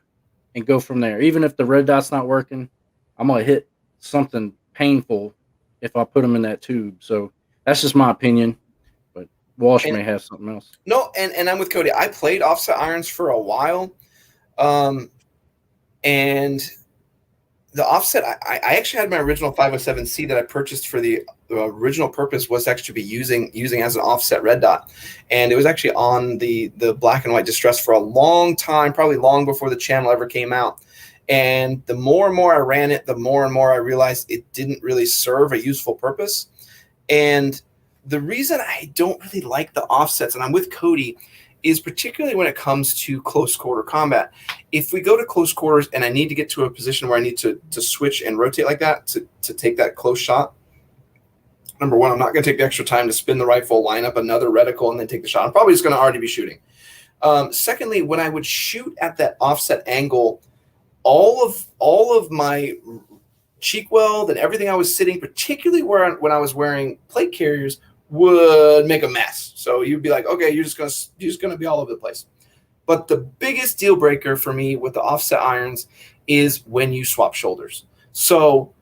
and go from there. Even if the red dot's not working, I'm gonna hit something painful if I put them in that tube. So that's just my opinion, but Walsh may have something else. No, and I'm with Cody. I played offset irons for a while, and the offset, I actually had my original 507C that I purchased for the original purpose was actually to be using as an offset red dot. And it was actually on the black and white distress for a long time, probably long before the channel ever came out. And the more and more I ran it, the more and more I realized it didn't really serve a useful purpose. And the reason I don't really like the offsets, and I'm with Cody, is particularly when it comes to close quarter combat. If we go to close quarters and I need to get to a position where I need to switch and rotate like that to take that close shot, number one, I'm not going to take the extra time to spin the rifle, line up another reticle, and then take the shot. I'm probably just going to already be shooting. Secondly, when I would shoot at that offset angle, all of my cheek weld and everything I was sitting, particularly when I was wearing plate carriers, would make a mess. So you'd be like, okay, you're just gonna be all over the place. But the biggest deal breaker for me with the offset irons is when you swap shoulders. So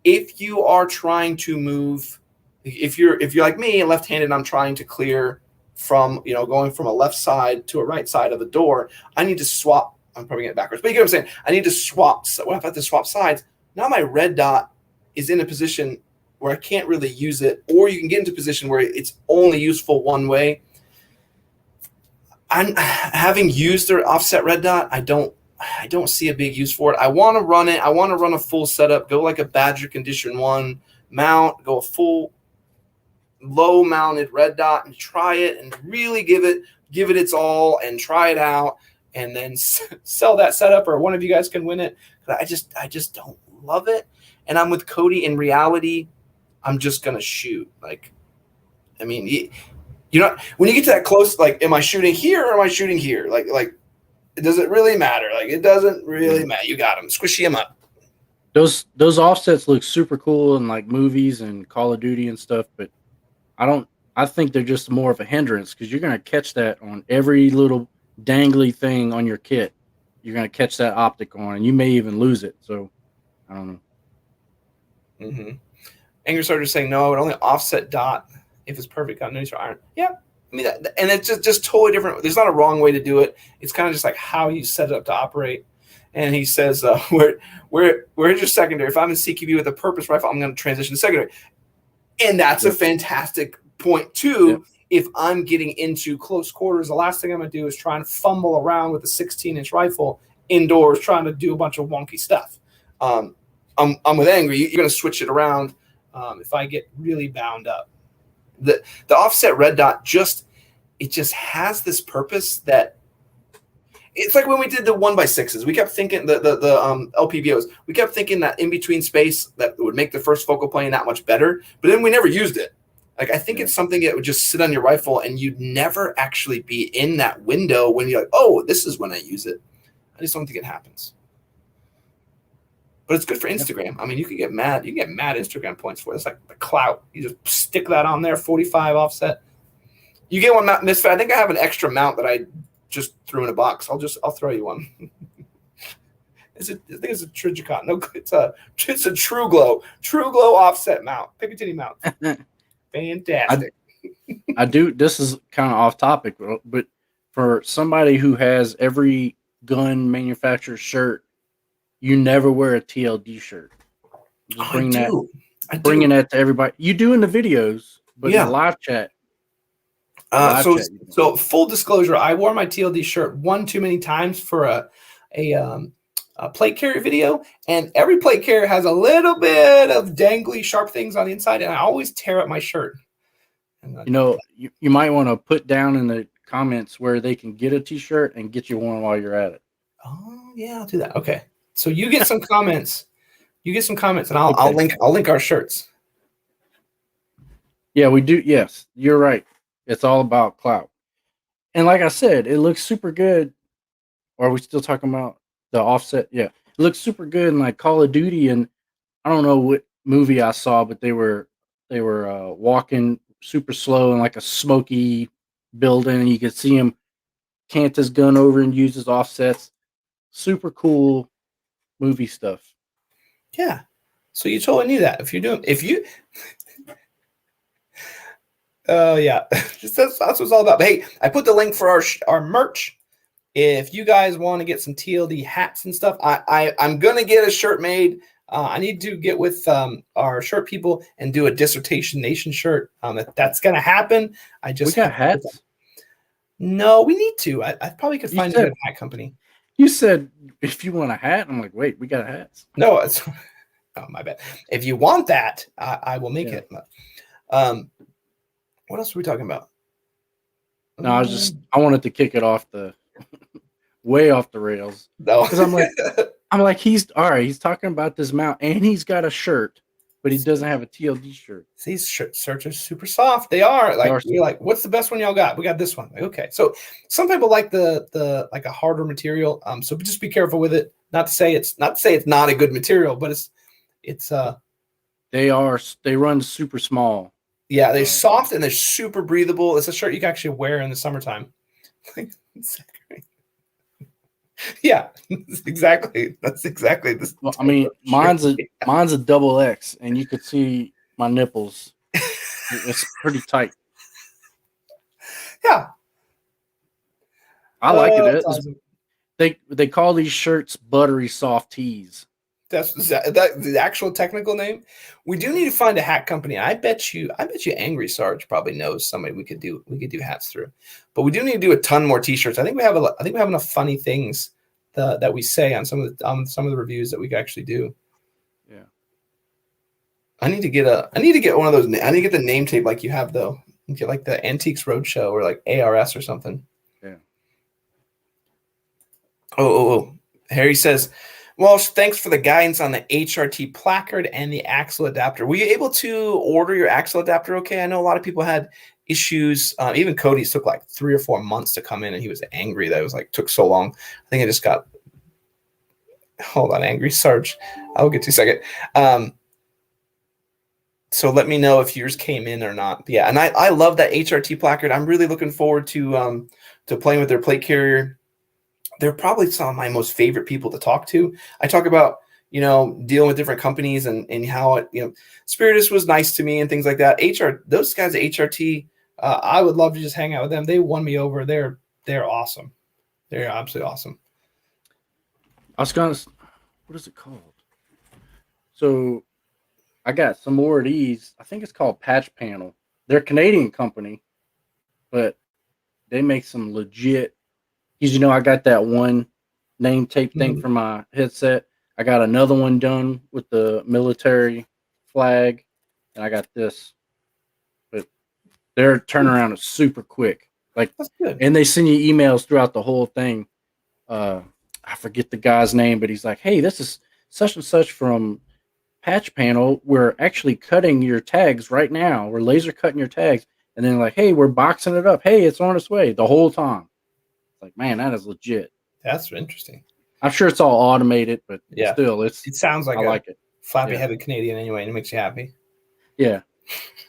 if you are trying to move, if you're like me, left-handed, I'm trying to clear from, going from a left side to a right side of the door, I need to swap. I'm probably getting backwards, but you get what I'm saying. I need to swap. What if I have to swap sides? Now my red dot is in a position where I can't really use it, or you can get into a position where it's only useful one way. I'm having used their offset red dot. I don't see a big use for it. I want to run it. I want to run a full setup, go like a Badger Condition 1 mount, go a full low mounted red dot and try it and really give it its all and try it out and then sell that setup, or one of you guys can win it. I just don't love it. And I'm with Cody. In reality, I'm just going to shoot. When you get to that close, am I shooting here or am I shooting here? Does it really matter? It doesn't really matter. You got them. Squishy them up. Those offsets look super cool in movies and Call of Duty and stuff, but I think they're just more of a hindrance because you're going to catch that on every little dangly thing on your kit. You're going to catch that optic on, and you may even lose it. So, I don't know. Mm-hmm. Angry Soldier saying, no, I would only offset dot if it's perfect continuity for iron. Yeah. And it's just totally different. There's not a wrong way to do it. It's kind of just how you set it up to operate. and he says, "Where's your secondary? If I'm in CQB with a purpose rifle, I'm going to transition to secondary." And that's a fantastic point too. Yep. If I'm getting into close quarters, the last thing I'm going to do is try and fumble around with a 16-inch rifle indoors, trying to do a bunch of wonky stuff. I'm with Angry. You're going to switch it around if I get really bound up. The offset red dot just has this purpose that it's like when we did the 1x6s. We kept thinking the LPVOs. We kept thinking that in between space that would make the first focal plane that much better, but then we never used it. Like, I think it's something that would just sit on your rifle and you'd never actually be in that window when you're like, oh, this is when I use it. I just don't think it happens. But it's good for Instagram. I mean, you can get mad. You can get mad Instagram points for it. It's like the clout. You just stick that on there, 45 offset. You get one mount misfit. I think I have an extra mount that I just threw in a box. I'll throw you one. I think it's a Trijicon. No, it's a True Glow offset mount. Picatinny mount. Fantastic. I do. This is kind of off topic, but for somebody who has every gun manufacturer's shirt, you never wear a TLD shirt. Just bringing that to everybody. You do in the videos, but in the live chat. So full disclosure, I wore my TLD shirt one too many times for a plate carrier video, and every plate carrier has a little bit of dangly sharp things on the inside, and I always tear up my shirt. You might want to put down in the comments where they can get a t-shirt and get you one while you're at it. Oh yeah, I'll do that. Okay, so you get some comments. And I'll link our shirts. Yeah, we do. Yes, you're right. It's all about clout. And like I said, it looks super good. Or are we still talking about the offset? Yeah, it looks super good in like Call of Duty, and I don't know what movie I saw, but they were walking super slow in like a smoky building, and you could see him cant his gun over and use his offsets. Super cool movie stuff. Yeah. So you totally need that. Yeah. That's what it's all about. But hey, I put the link for our merch. If you guys want to get some TLD hats and stuff, I'm going to get a shirt made. I need to get with our shirt people and do a Dissertation Nation shirt. That's going to happen. We got hats? No, we need to. I probably could find a good hat company. You said if you want a hat, I'm like, wait, we got hats. No, my bad. If you want that, I will make it. What else are we talking about? No, I wanted to kick it off way off the rails. No, because I'm like, he's all right. He's talking about this mount, and he's got a shirt, but he doesn't have a TLD shirt. These shirts are super soft. They are like, you're like, what's the best one y'all got? We got this one. Like, okay, so some people like the like a harder material. So just be careful with it. Not to say it's not a good material, but it's they run super small. Yeah, they're soft and they're super breathable. It's a shirt you can actually wear in the summertime. Yeah, exactly. That's exactly this. Well, I mean, mine's a double X, and you could see my nipples. It's pretty tight. Yeah, I like it. Awesome. They call these shirts buttery soft tees. That's the actual technical name. We do need to find a hat company. I bet you Angry Sarge probably knows somebody we could do hats through. But we do need to do a ton more t-shirts. I think we have enough funny things that we say on some of the reviews that we can actually do. Yeah. I need to get one of those. I need to get the name tape like you have though. Get like the Antiques Roadshow or like ARS or something. Yeah. Oh. Harry says, well, thanks for the guidance on the HRT placard and the axle adapter. Were you able to order your axle adapter okay? I know a lot of people had issues. Even Cody's took like 3 or 4 months to come in, and he was angry that it was like took so long. I think I just got – hold on, Angry Sarge. I'll get to you in a second. So let me know if yours came in or not. But yeah, and I love that HRT placard. I'm really looking forward to playing with their plate carrier. They're probably some of my most favorite people to talk to. I talk about, dealing with different companies and how it, Spiritus was nice to me and things like that. Those guys at HRT, I would love to just hang out with them. They won me over. They're awesome. They're absolutely awesome. I was gonna. What is it called? So I got some more of these. I think it's called Patch Panel. They're a Canadian company, but they make some legit. Because I got that one name tape thing for my headset. I got another one done with the military flag, and I got this. But their turnaround is super quick. Like, That's good. and they send you emails throughout the whole thing. I forget the guy's name, but he's like, "Hey, this is such and such from Patch Panel. We're actually cutting your tags right now. We're laser cutting your tags." And then like, "Hey, we're boxing it up. Hey, it's on its way." The whole time. It's like, man, that is legit. That's interesting. I'm sure it's all automated, but still, it sounds like I like it. Flappy-headed Canadian anyway, and it makes you happy. Yeah,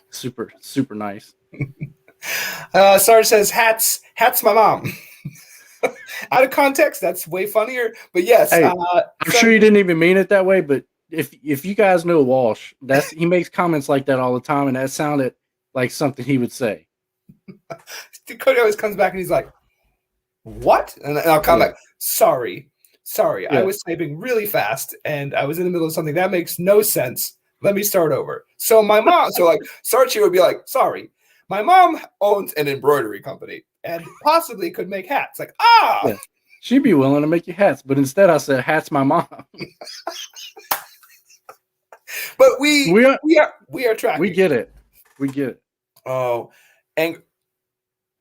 super, super nice. Sarge says, hats, my mom. Out of context, that's way funnier. But yes, hey, I'm sure you didn't even mean it that way. But if you guys know Walsh, he makes comments like that all the time, and that sounded like something he would say. Cody always comes back and he's like, "What?" And I'll come back, sorry. Yeah. I was typing really fast, and I was in the middle of something that makes no sense. Let me start over. So my mom, Sarge would be like, "Sorry, my mom owns an embroidery company and possibly could make hats." Like, Yeah. She'd be willing to make you hats, but instead I said, "Hats, my mom." But we are tracking. We get it. Oh,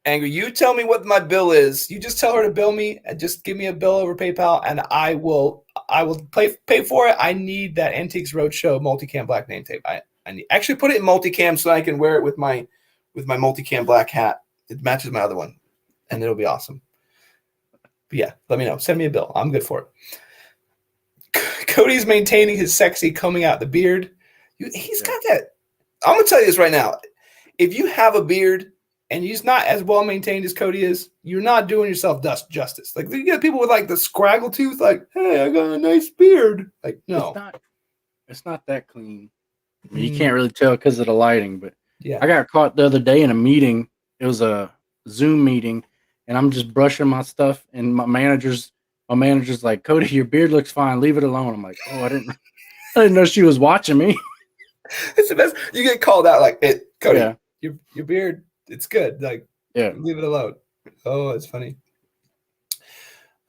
Angry, you tell me what my bill is. You just tell her to bill me and just give me a bill over PayPal, and I will pay for it. I need that Antiques Roadshow multicam black name tape. I need actually put it in multicam so I can wear it with my multicam black hat. It matches my other one, and it'll be awesome. But yeah, let me know. Send me a bill. I'm good for it. Cody's maintaining his sexy combing out the beard. He's got that. I'm gonna tell you this right now. If you have a beard and he's not as well maintained as Cody is, you're not doing yourself justice. Like, you get people with like the scraggle tooth, like, "Hey, I got a nice beard." Like, no, it's not that clean. I mean, you can't really tell because of the lighting. But yeah, I got caught the other day in a meeting. It was a Zoom meeting, and I'm just brushing my stuff, and my manager's like, "Cody, your beard looks fine. Leave it alone." I'm like, "Oh, I didn't know she was watching me." It's the best. You get called out like, "Cody, Yeah. your beard, it's good. Like, yeah, leave it alone." Oh, it's funny.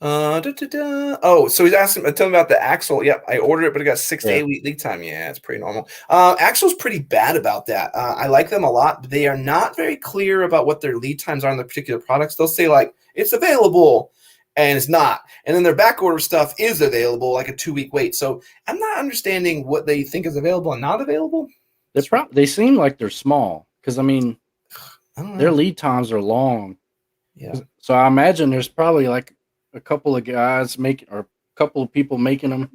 Oh, so he's asking, tell me about the axle. Yep, I ordered it, but it got 6 to 8 week lead time. Yeah, it's pretty normal. Axle's pretty bad about that. I like them a lot, but they are not very clear about what their lead times are on the particular products. They'll say like, "It's available," and it's not. And then their back order stuff is available, like a 2-week wait. So I'm not understanding what they think is available and not available. they seem like they're small because I mean, their lead times are long. Yeah. So I imagine there's probably like a couple of guys or a couple of people making them.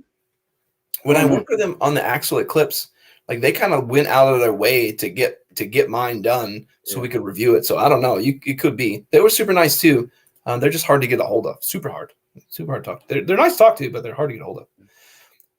When I worked with them on the Axle Eclipse, like they kind of went out of their way to get mine done so we could review it. So I don't know. It could be. They were super nice too. They're just hard to get a hold of. Super hard to talk to. They're nice to talk to, but they're hard to get a hold of.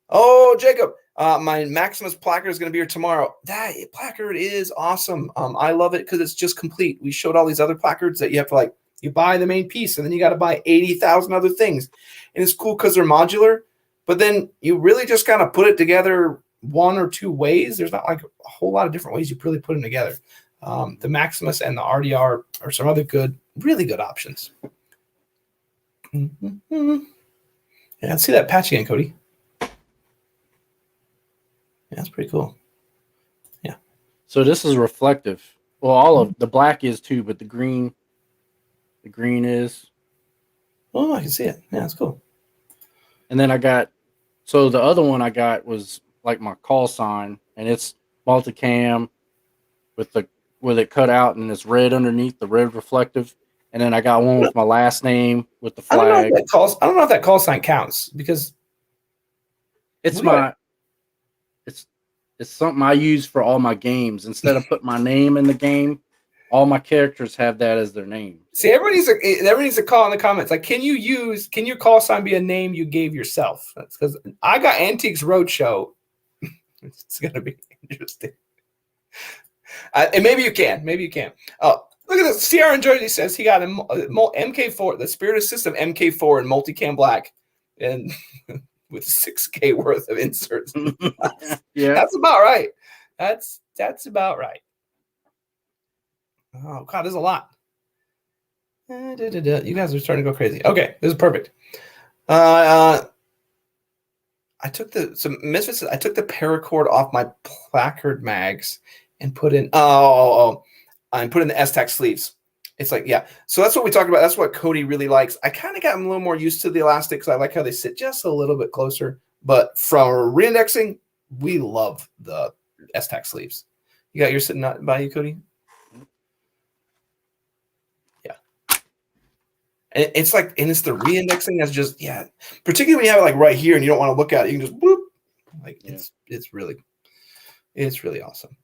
Oh, Jacob, my Maximus placard is going to be here tomorrow. That placard is awesome. I love it because it's just complete. We showed all these other placards that you have to you buy the main piece and then you got to buy 80,000 other things. And it's cool because they're modular, but then you really just kind of put it together one or two ways. There's not like a whole lot of different ways you really put them together. The Maximus and the RDR are some other really good options. Yeah, let's see that patch again, Cody. Yeah, that's pretty cool. Yeah. So this is reflective. Well, all of the black is too, but the green is. Oh, I can see it. Yeah, that's cool. And then the other one I got was like my call sign, and it's multicam with it cut out and it's red underneath, the red reflective. And then I got one with my last name with the flag. I don't know if that call sign counts because it's something I use for all my games. Instead of putting my name in the game, all my characters have that as their name. See, everybody needs to call in the comments. Like, can your call sign be a name you gave yourself? That's because I got Antiques Roadshow. It's gonna be interesting. And maybe you can. Oh, look at this. Sierra and Jersey says he got a MK4, the Spirit of System MK4 in multicam black. and with 6K worth of inserts. Yeah. That's about right. That's about right. Oh God, there's a lot. You guys are starting to go crazy. Okay, this is perfect. I took the Misfits. I took the paracord off my placard mags and put in and put in the S-Tac sleeves. It's like, yeah. So that's what we talked about. That's what Cody really likes. I kind of got him a little more used to the elastic because I like how they sit just a little bit closer. But from reindexing, we love the S-Tac sleeves. You got yours sitting by you, Cody? Yeah. And it's like, and it's the reindexing that's just, yeah. Particularly when you have it like right here and you don't want to look at it, you can just whoop. Like it's really awesome.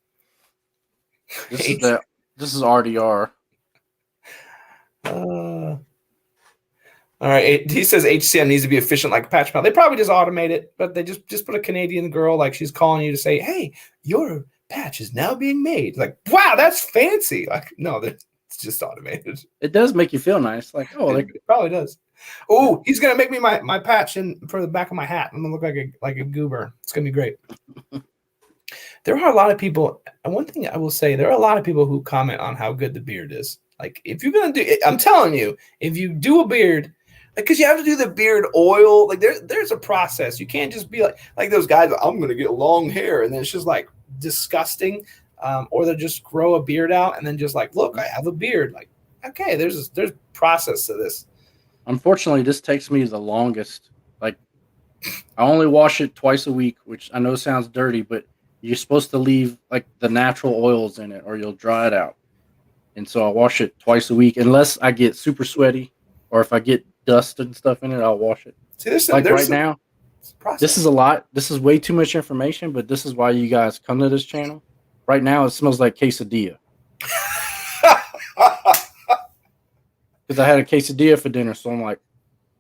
This is RDR. All right. He says HCM needs to be efficient like a patch mount. They probably just automate it, but they just put a Canadian girl like she's calling you to say, "Hey, your patch is now being made." Like, wow, that's fancy. Like, no, it's just automated. It does make you feel nice. Like, oh, it probably does. Oh, he's gonna make me my patch in for the back of my hat. I'm gonna look like a goober. It's gonna be great. There are a lot of people, and one thing I will say, there are a lot of people who comment on how good the beard is. Like, if you're gonna do it, I'm telling you, if you do a beard, because you have to do the beard oil, like there's a process. You can't just be like those guys. I'm gonna get long hair, and then it's just like disgusting. Or they'll just grow a beard out and then just like, look, I have a beard. Like, okay, there's process to this. Unfortunately, this takes me the longest. Like, I only wash it twice a week, which I know sounds dirty, but you're supposed to leave like the natural oils in it, or you'll dry it out. And so I wash it twice a week, unless I get super sweaty, or if I get dust and stuff in it, I'll wash it. See, there's right now, this is a lot. This is way too much information, but this is why you guys come to this channel. Right now, it smells like quesadilla. Because I had a quesadilla for dinner, so I'm like,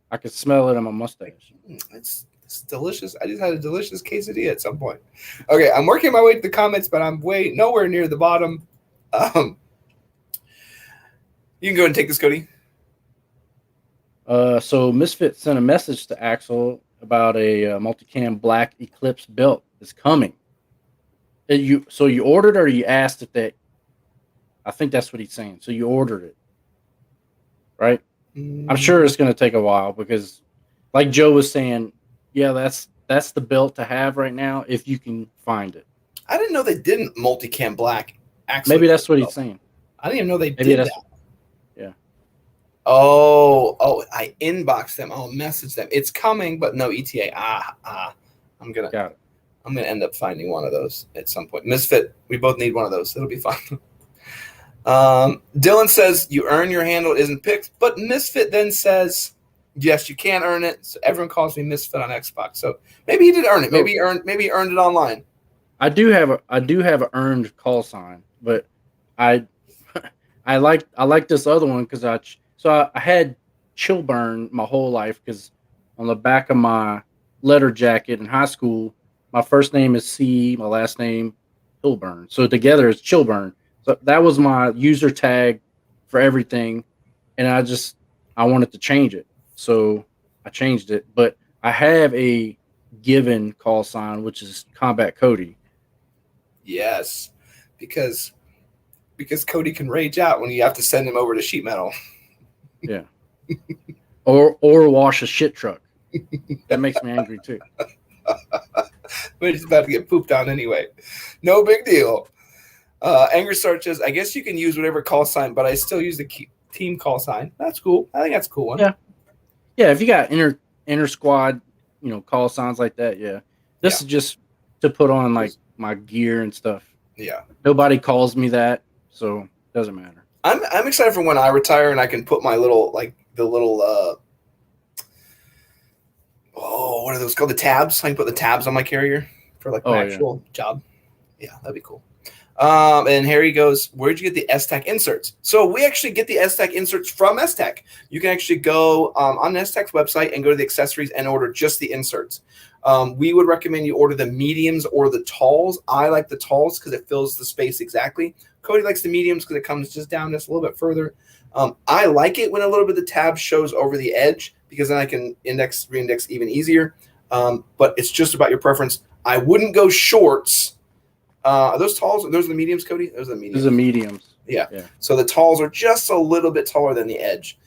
I could smell it on my mustache. It's delicious. I just had a delicious quesadilla at some point. Okay, I'm working my way to the comments, but I'm nowhere near the bottom. You can go ahead and take this, Cody. So Misfit sent a message to Axel about a multicam black Eclipse belt is coming. So you ordered or you asked if that? I think that's what he's saying. So you ordered it, right? I'm sure it's going to take a while because, like Joe was saying, yeah, that's the belt to have right now if you can find it. I didn't know they didn't multicam black. Maybe that's what he's saying. I didn't even know they did that. Yeah. Oh, I inboxed them. I'll message them. It's coming, but no ETA. I'm gonna end up finding one of those at some point. Misfit, we both need one of those. It'll be fun. Dylan says you earn your handle isn't picked, but Misfit then says yes, you can earn it. So everyone calls me Misfit on Xbox. So maybe he did earn it. Maybe he earned it online. I do have an earned call sign, but I like this other one because I had Chillburn my whole life because on the back of my letter jacket in high school, my first name is C, my last name Chillburn. So together it's Chillburn. So that was my user tag for everything, and I wanted to change it, so I changed it. But I have a given call sign, which is Combat Cody. Yes, because Cody can rage out when you have to send him over to sheet metal. Yeah, or wash a shit truck. That makes me angry too. But he's about to get pooped on anyway. No big deal. Anger Search says, I guess you can use whatever call sign, but I still use the team call sign. That's cool. I think that's a cool one. Yeah. If you got inter squad, call signs like that. Yeah. This is just to put on like my gear and stuff. Yeah. Nobody calls me that, so it doesn't matter. I'm excited for when I retire and I can put my little what are those called? The tabs. I can put the tabs on my carrier for like my actual job. Yeah, that'd be cool. And Harry goes, where'd you get the S-Tac inserts? So we actually get the S-Tac inserts from S-Tac. You can actually go on S-Tac's website and go to the accessories and order just the inserts. We would recommend you order the mediums or the talls. I like the talls because it fills the space exactly. Cody likes the mediums because it comes just down just a little bit further. I like it when a little bit of the tab shows over the edge because then I can reindex even easier. But it's just about your preference. I wouldn't go shorts. Are those talls? Those are the mediums, Cody? Those are the mediums. Those are mediums. Yeah. So the talls are just a little bit taller than the edge.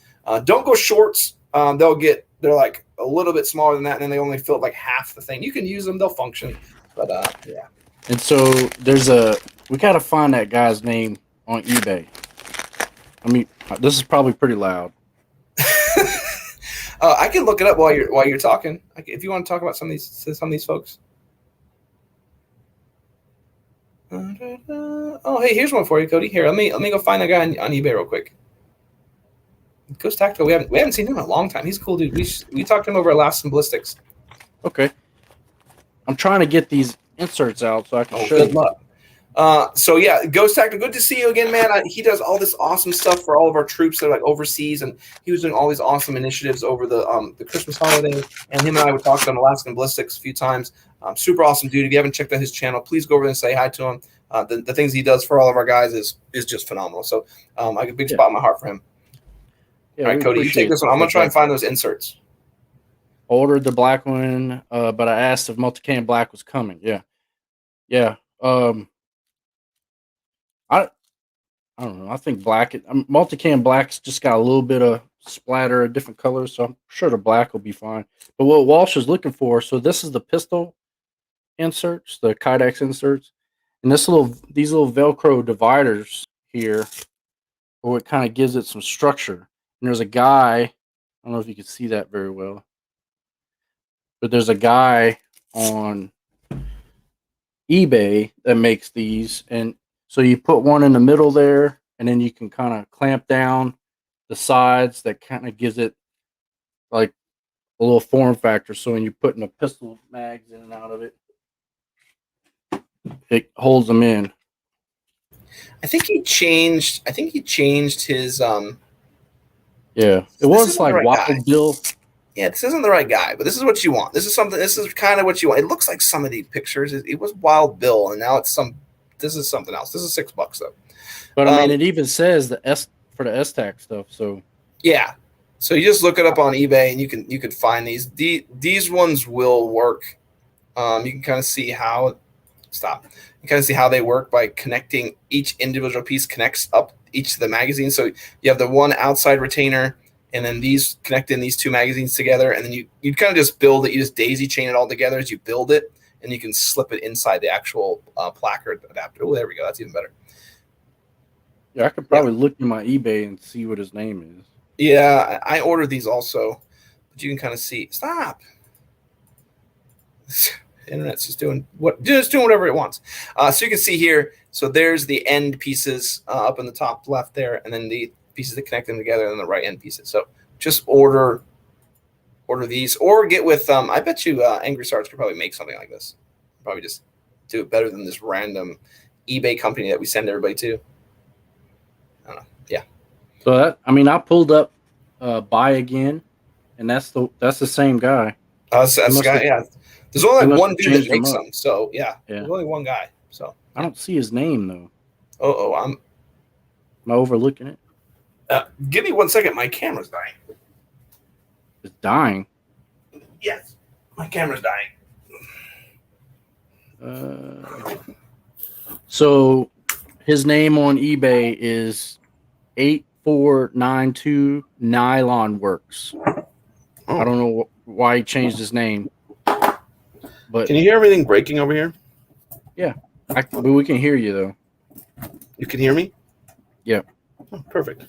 Don't go shorts. They're like a little bit smaller than that, and then they only fill like half the thing. You can use them; they'll function. But yeah. And so we got to find that guy's name on eBay. I mean, this is probably pretty loud. I can look it up while you're talking. If you want to talk about some of these folks. Oh, hey, here's one for you, Cody. Here, let me go find that guy on eBay real quick. Ghost Tactical. We haven't seen him in a long time. He's a cool dude. We talked to him over at Last Ballistics. Okay. I'm trying to get these inserts out so I can show good you. Luck. So yeah, Ghost Tactical, good to see you again, man. He does all this awesome stuff for all of our troops that are like overseas, and he was doing all these awesome initiatives over the Christmas holiday. And him and I would talk on Alaskan Ballistics a few times. Super awesome dude. If you haven't checked out his channel, please go over there and say hi to him. The things he does for all of our guys is just phenomenal. So I got a big spot in my heart for him. Yeah, all right, Cody, you take this one. I'm gonna try and find those inserts. Ordered the black one, but I asked if Multicam Black was coming. Yeah. I don't know. I think black. Multicam Black's just got a little bit of splatter of different colors, so I'm sure the black will be fine. But what Walsh is looking for, so this is the pistol inserts, the Kydex inserts, and these little Velcro dividers here, where it kind of gives it some structure. And there's a guy. I don't know if you can see that very well, but there's a guy on eBay that makes these, and so you put one in the middle there, and then you can kind of clamp down the sides. That kind of gives it like a little form factor. So when you're putting the pistol mags in and out of it, it holds them in. I think he changed his Yeah, it was like Wild Bill. Yeah, this isn't the right guy, but this is what you want. This is kind of what you want. It looks like some of these pictures. It was Wild Bill, and now this is something else. This is $6 though. But I mean, it even says the S for the S-Tac stuff. So yeah, so you just look it up on eBay, and you can find these. These ones will work. You can kind of see how. Stop. You kind of see how they work by connecting each individual piece connects up each of the magazines. So you have the one outside retainer, and then these connect in these two magazines together, and then you kind of just build it. You just daisy chain it all together as you build it, and you can slip it inside the actual placard adapter. Oh, there we go. That's even better. Yeah, I could probably look in my eBay and see what his name is. Yeah, I ordered these also, but you can kind of see. Stop. The internet's just doing whatever it wants. So you can see here. So there's the end pieces up in the top left there, and then the pieces that connect them together, and then the right end pieces. So just order these, or get with. I bet you Angry Sarge could probably make something like this. Probably just do it better than this random eBay company that we send everybody to. I don't know. Yeah. So I pulled up Buy Again, and that's the same guy. That's the guy. Yeah. There's only like one dude that makes them. So yeah, there's only one guy. So I don't see his name though. Am I overlooking it? Give me 1 second. My camera's dying. It's dying. Yes, my camera's dying. So his name on eBay is 8492 Nylon Works. Oh. I don't know why he changed his name. But can you hear everything breaking over here? Yeah, but we can hear you though. You can hear me? Yeah. Oh, perfect.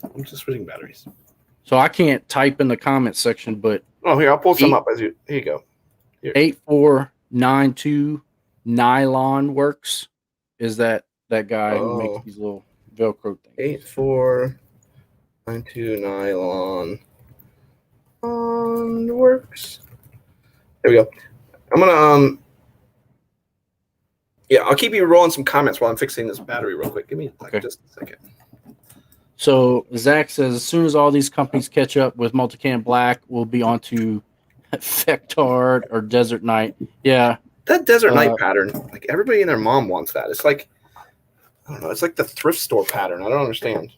I'm just switching batteries. So I can't type in the comment section, but here I'll pull some up as you. Here you go. 8492 Nylon Works is that guy who makes these little Velcro things. 8492 Nylon Works. There we go. I'm gonna I'll keep you rolling some comments while I'm fixing this battery real quick. Give me just a second. So Zach says as soon as all these companies catch up with Multicam Black, we'll be on to Fectard or Desert Night. Yeah. That Desert Night pattern, like everybody and their mom wants that. It's like, I don't know, it's like the thrift store pattern. I don't understand.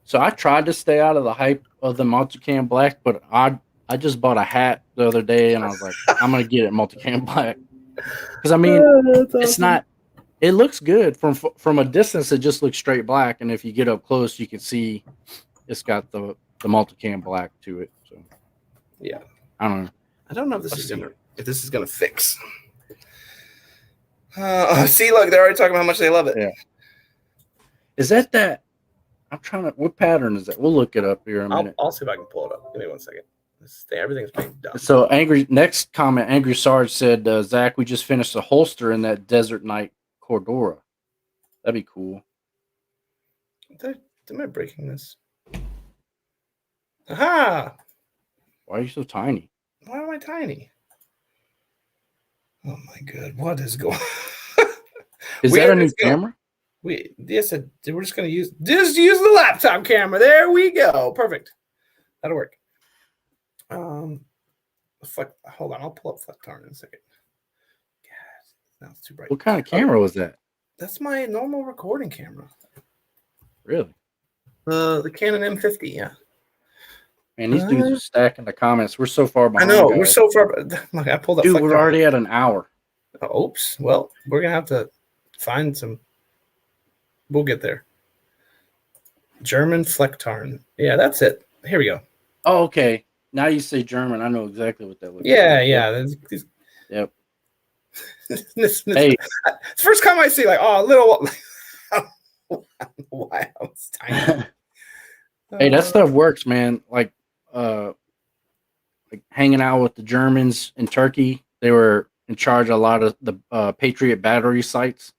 So I tried to stay out of the hype of the multicam black, but I just bought a hat the other day, and I was like, I'm gonna get it multicam black because I mean, That's it's awesome. not. It looks good from a distance. It just looks straight black, and if you get up close, you can see it's got the multicam black to it. So Yeah, I don't know. I don't know if Let's see. if this is gonna fix. See, look, they're already talking about how much they love it. Yeah. Is that? I'm trying to. What pattern is that? We'll look it up here in a minute. I'll see if I can pull it up. Give me 1 second. Everything's being done. So next comment, Angry Sarge said, Zach, we just finished a holster in that Desert Night Cordura. That'd be cool. Am I breaking this? Aha! Why are you so tiny? Why am I tiny? Oh my god, what is going Is that a new camera? We're just gonna use the laptop camera. There we go. Perfect. That'll work. Hold on, I'll pull up Flectarn in a second. God, now it's too bright. What kind of camera was that? That's my normal recording camera. Really? The Canon M50, yeah. Man, these dudes are stacking the comments. We're so far behind. I know, we're so far. Look, I pulled up. Dude, we're already at an hour. Oops. Well, we're gonna have to find some. We'll get there. German Flectarn. Yeah, that's it. Here we go. Oh, okay. Now you say German. I know exactly what that looks like. Yeah. Yep. It's the first time I see like, oh, a little. Why I was tiny. Hey, that stuff works, man. Like hanging out with the Germans in Turkey. They were in charge of a lot of the Patriot battery sites.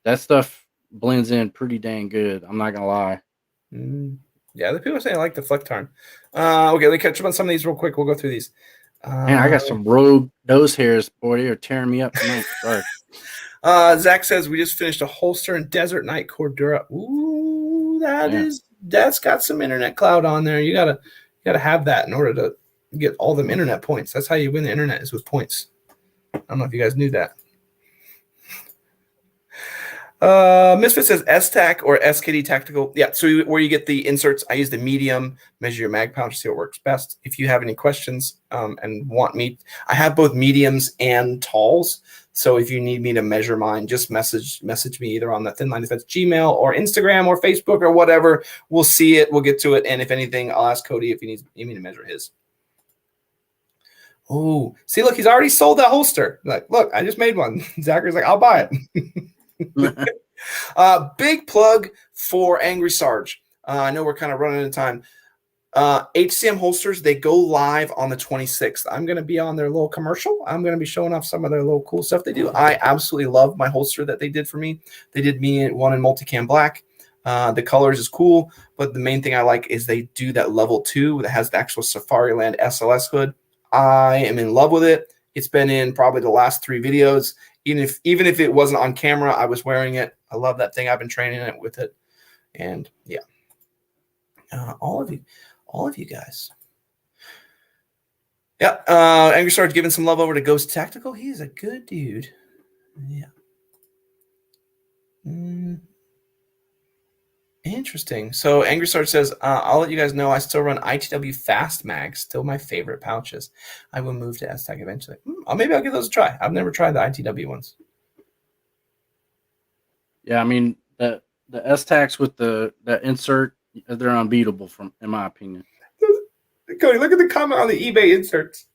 That stuff blends in pretty dang good. I'm not gonna lie. Yeah, the people saying I like the Flectarn. Okay, let me catch up on some of these real quick. We'll go through these. Man, I got some rogue nose hairs, boy. They are tearing me up tonight. Sorry. Zach says we just finished a holster in Desert Night Cordura. Ooh, that's got some internet cloud on there. You gotta have that in order to get all them internet points. That's how you win the internet, is with points. I don't know if you guys knew that. Misfit says STAC or SKD Tactical. Yeah, so where you get the inserts, I use the medium, measure your mag pouch, see what works best. If you have any questions and want me, I have both mediums and talls. So if you need me to measure mine, just message me either on the Thin Line Defense Gmail or Instagram or Facebook or whatever. We'll see it. We'll get to it. And if anything, I'll ask Cody if he needs me to measure his. Oh, see, look, he's already sold that holster. Like, look, I just made one. Zachary's like, I'll buy it. Big plug for Angry Sarge. I know we're kind of running out of time. HCM holsters, they go live on the 26th. I'm going to be on their little commercial. I'm going to be showing off some of their little cool stuff they do. I absolutely love my holster that they did for me. They did me one in multicam black. The colors is cool, but the main thing I like is they do that level 2 that has the actual Safariland SLS hood. I am in love with it. It's been in probably the last 3 videos. Even if it wasn't on camera, I was wearing it. I love that thing. I've been training it with it. And yeah, all of you guys. Yeah. Angry Sarge giving some love over to Ghost Tactical. He's a good dude. Yeah. Interesting. So Angry Sarge says, I'll let you guys know I still run ITW Fast Mags, still my favorite pouches. I will move to STAC eventually. Maybe I'll give those a try. I've never tried the ITW ones. Yeah, I mean the STACs with that insert, they're unbeatable in my opinion. Cody, look at the comment on the eBay inserts.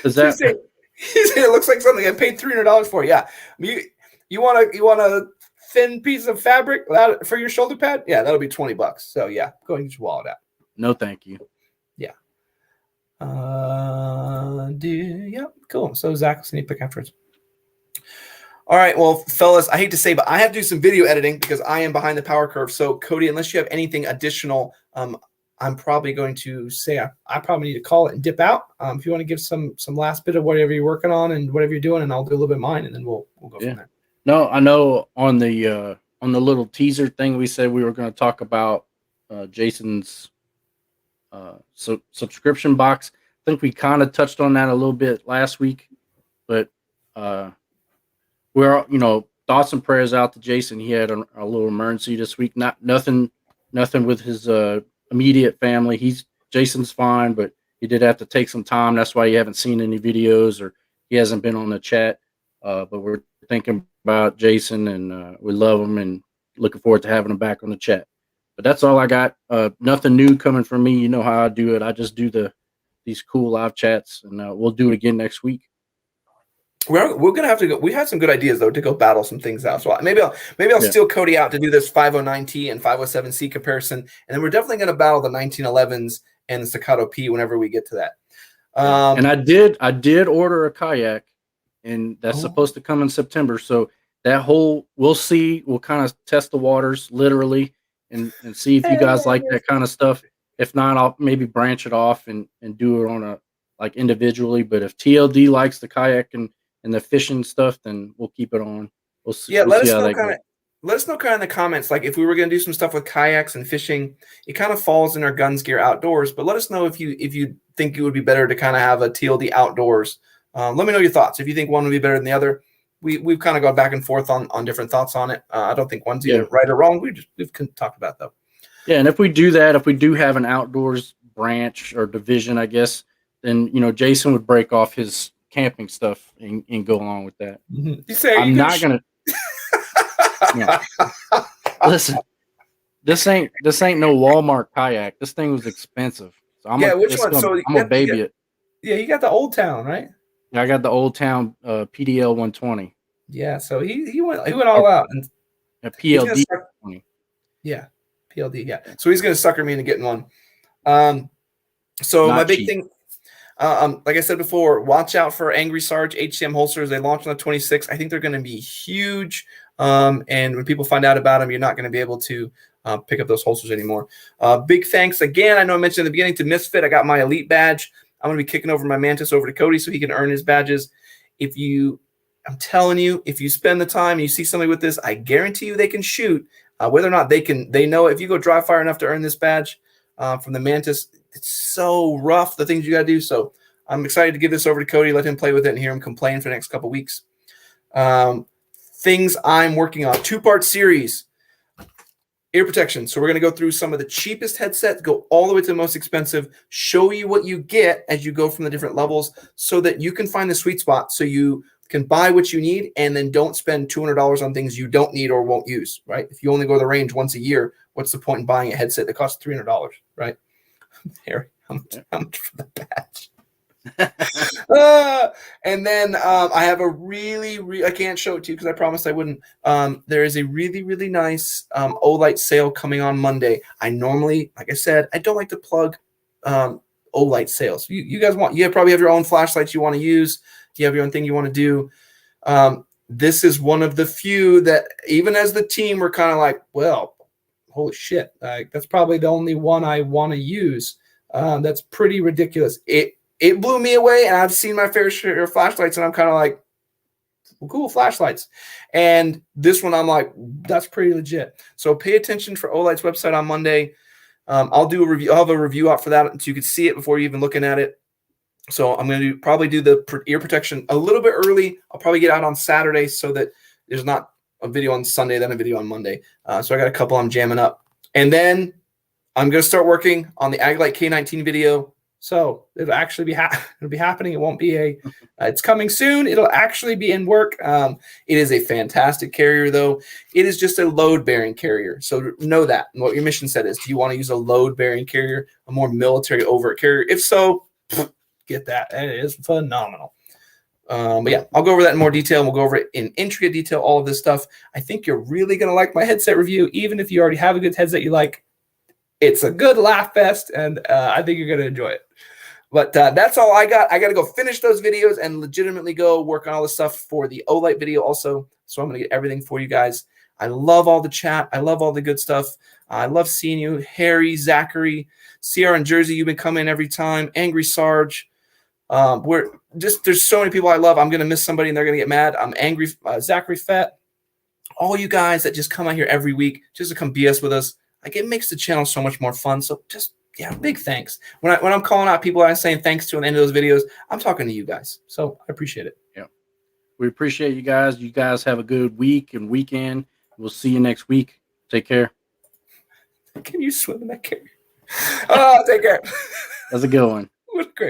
Is that he said it looks like something I paid $300 for? Yeah. You want a thin piece of fabric for your shoulder pad? Yeah, that'll be $20. So yeah, go ahead and get your wallet out. No, thank you. Yeah. Yeah, cool. So Zach will send you a pick afterwards. All right, well, fellas, I hate to say, but I have to do some video editing because I am behind the power curve. So Cody, unless you have anything additional, I'm probably going to say I probably need to call it and dip out. If you want to give some last bit of whatever you're working on and whatever you're doing, and I'll do a little bit of mine, and then we'll go from there. No, I know on the little teaser thing we said we were going to talk about Jason's subscription box. I think we kind of touched on that a little bit last week, but we're thoughts and prayers out to Jason. He had a little emergency this week. Nothing nothing with his immediate family. Jason's fine, but he did have to take some time. That's why you haven't seen any videos or he hasn't been on the chat. But we're thinking about Jason, and we love him and looking forward to having him back on the chat. But that's all I got. Nothing new coming from me. You know how I do it. I just do these cool live chats, and we'll do it again next week. We're gonna have to go. We had some good ideas though to go battle some things out. So maybe I'll steal Cody out to do this 509T and 507C comparison, and then we're definitely gonna battle the 1911s and the Staccato P whenever we get to that. And I did order a kayak, and that's supposed to come in September. So we'll see. We'll kind of test the waters literally and see if you guys like that kind of stuff. If not, I'll maybe branch it off and do it on a like individually. But if TLD likes the kayak and the fishing stuff, then we'll keep it on. We'll see. Let us see how know that goes. Let us know kind of in the comments, like if we were going to do some stuff with kayaks and fishing. It kind of falls in our guns gear outdoors, but let us know if you think it would be better to kind of have a TLD outdoors. Let me know your thoughts. If you think one would be better than the other, we've kind of gone back and forth on different thoughts on it. I don't think one's either right or wrong. We've talked about it, though. Yeah, and if we do that, if we do have an outdoors branch or division, I guess, then Jason would break off his camping stuff and go along with that. Mm-hmm. You say I'm not gonna. Yeah. Listen, this ain't no Walmart kayak. This thing was expensive. So I'm gonna baby it. Yeah, you got the Old Town, right? Yeah, I got the Old Town PDL 120. Yeah, so he went all out and a PLD 20. Yeah, PLD. Yeah, so he's gonna sucker me into getting one. So my big thing. Like I said before, watch out for Angry Sarge HCM holsters. They launch on the 26th. I think they're going to be huge. And when people find out about them, you're not going to be able to pick up those holsters anymore. Big thanks again. I know I mentioned in the beginning to Misfit. I got my elite badge. I'm going to be kicking over my Mantis over to Cody so he can earn his badges. I'm telling you, if you spend the time and you see somebody with this, I guarantee you they can shoot. Whether or not they know if you go dry fire enough to earn this badge from the Mantis. It's so rough, the things you got to do. So I'm excited to give this over to Cody, let him play with it and hear him complain for the next couple weeks. Things I'm working on. 2-part series. Ear protection. So we're going to go through some of the cheapest headsets, go all the way to the most expensive, show you what you get as you go from the different levels so that you can find the sweet spot so you can buy what you need and then don't spend $200 on things you don't need or won't use, right? If you only go to the range once a year, what's the point in buying a headset that costs $300, right? Harry, how much for the badge? And then I have a really I can't show it to you because I promised I wouldn't. There is a really nice Olight sale coming on Monday. I normally, like I said, I don't like to plug Olight sales. You guys probably have your own flashlights you want to use. You have your own thing you want to do. This is one of the few that even as the team we're kind of like, well, holy shit, that's probably the only one I want to use. That's pretty ridiculous. It blew me away, and I've seen my fair share of flashlights, and I'm kind of like, well, cool flashlights. And this one, I'm like, that's pretty legit. So pay attention for Olight's website on Monday. I'll do a review. I'll have a review out for that so you can see it before you even looking at it. So I'm going to probably do the ear protection a little bit early. I'll probably get out on Saturday so that there's not a video on Sunday, then a video on Monday. So I got a couple I'm jamming up. And then I'm going to start working on the Aglite K19 video. So it'll actually be it'll be happening. It won't be it's coming soon. It'll actually be in work. It is a fantastic carrier, though. It is just a load-bearing carrier. So know that. And what your mission set is. Do you want to use a load-bearing carrier, a more military overt carrier? If so, get that. It is phenomenal. But yeah, I'll go over that in more detail. And we'll go over it in intricate detail, all of this stuff. I think you're really going to like my headset review, even if you already have a good headset you like. It's a good laugh fest, and I think you're going to enjoy it. But that's all I got. I got to go finish those videos and legitimately go work on all the stuff for the Olight video also. So I'm going to get everything for you guys. I love all the chat. I love all the good stuff. I love seeing you. Harry, Zachary, Sierra and Jersey, you've been coming every time. Angry Sarge. There's so many people I love. I'm going to miss somebody, and they're going to get mad. I'm angry. Zachary Fett. All you guys that just come out here every week just to come BS with us. Like, it makes the channel so much more fun. So just, yeah, big thanks. When I'm calling out people I'm saying thanks to at the end of those videos, I'm talking to you guys. So I appreciate it. Yeah. We appreciate you guys. You guys have a good week and weekend. We'll see you next week. Take care. Can you swim in that carrier? Oh, take care. That's a good one. What a great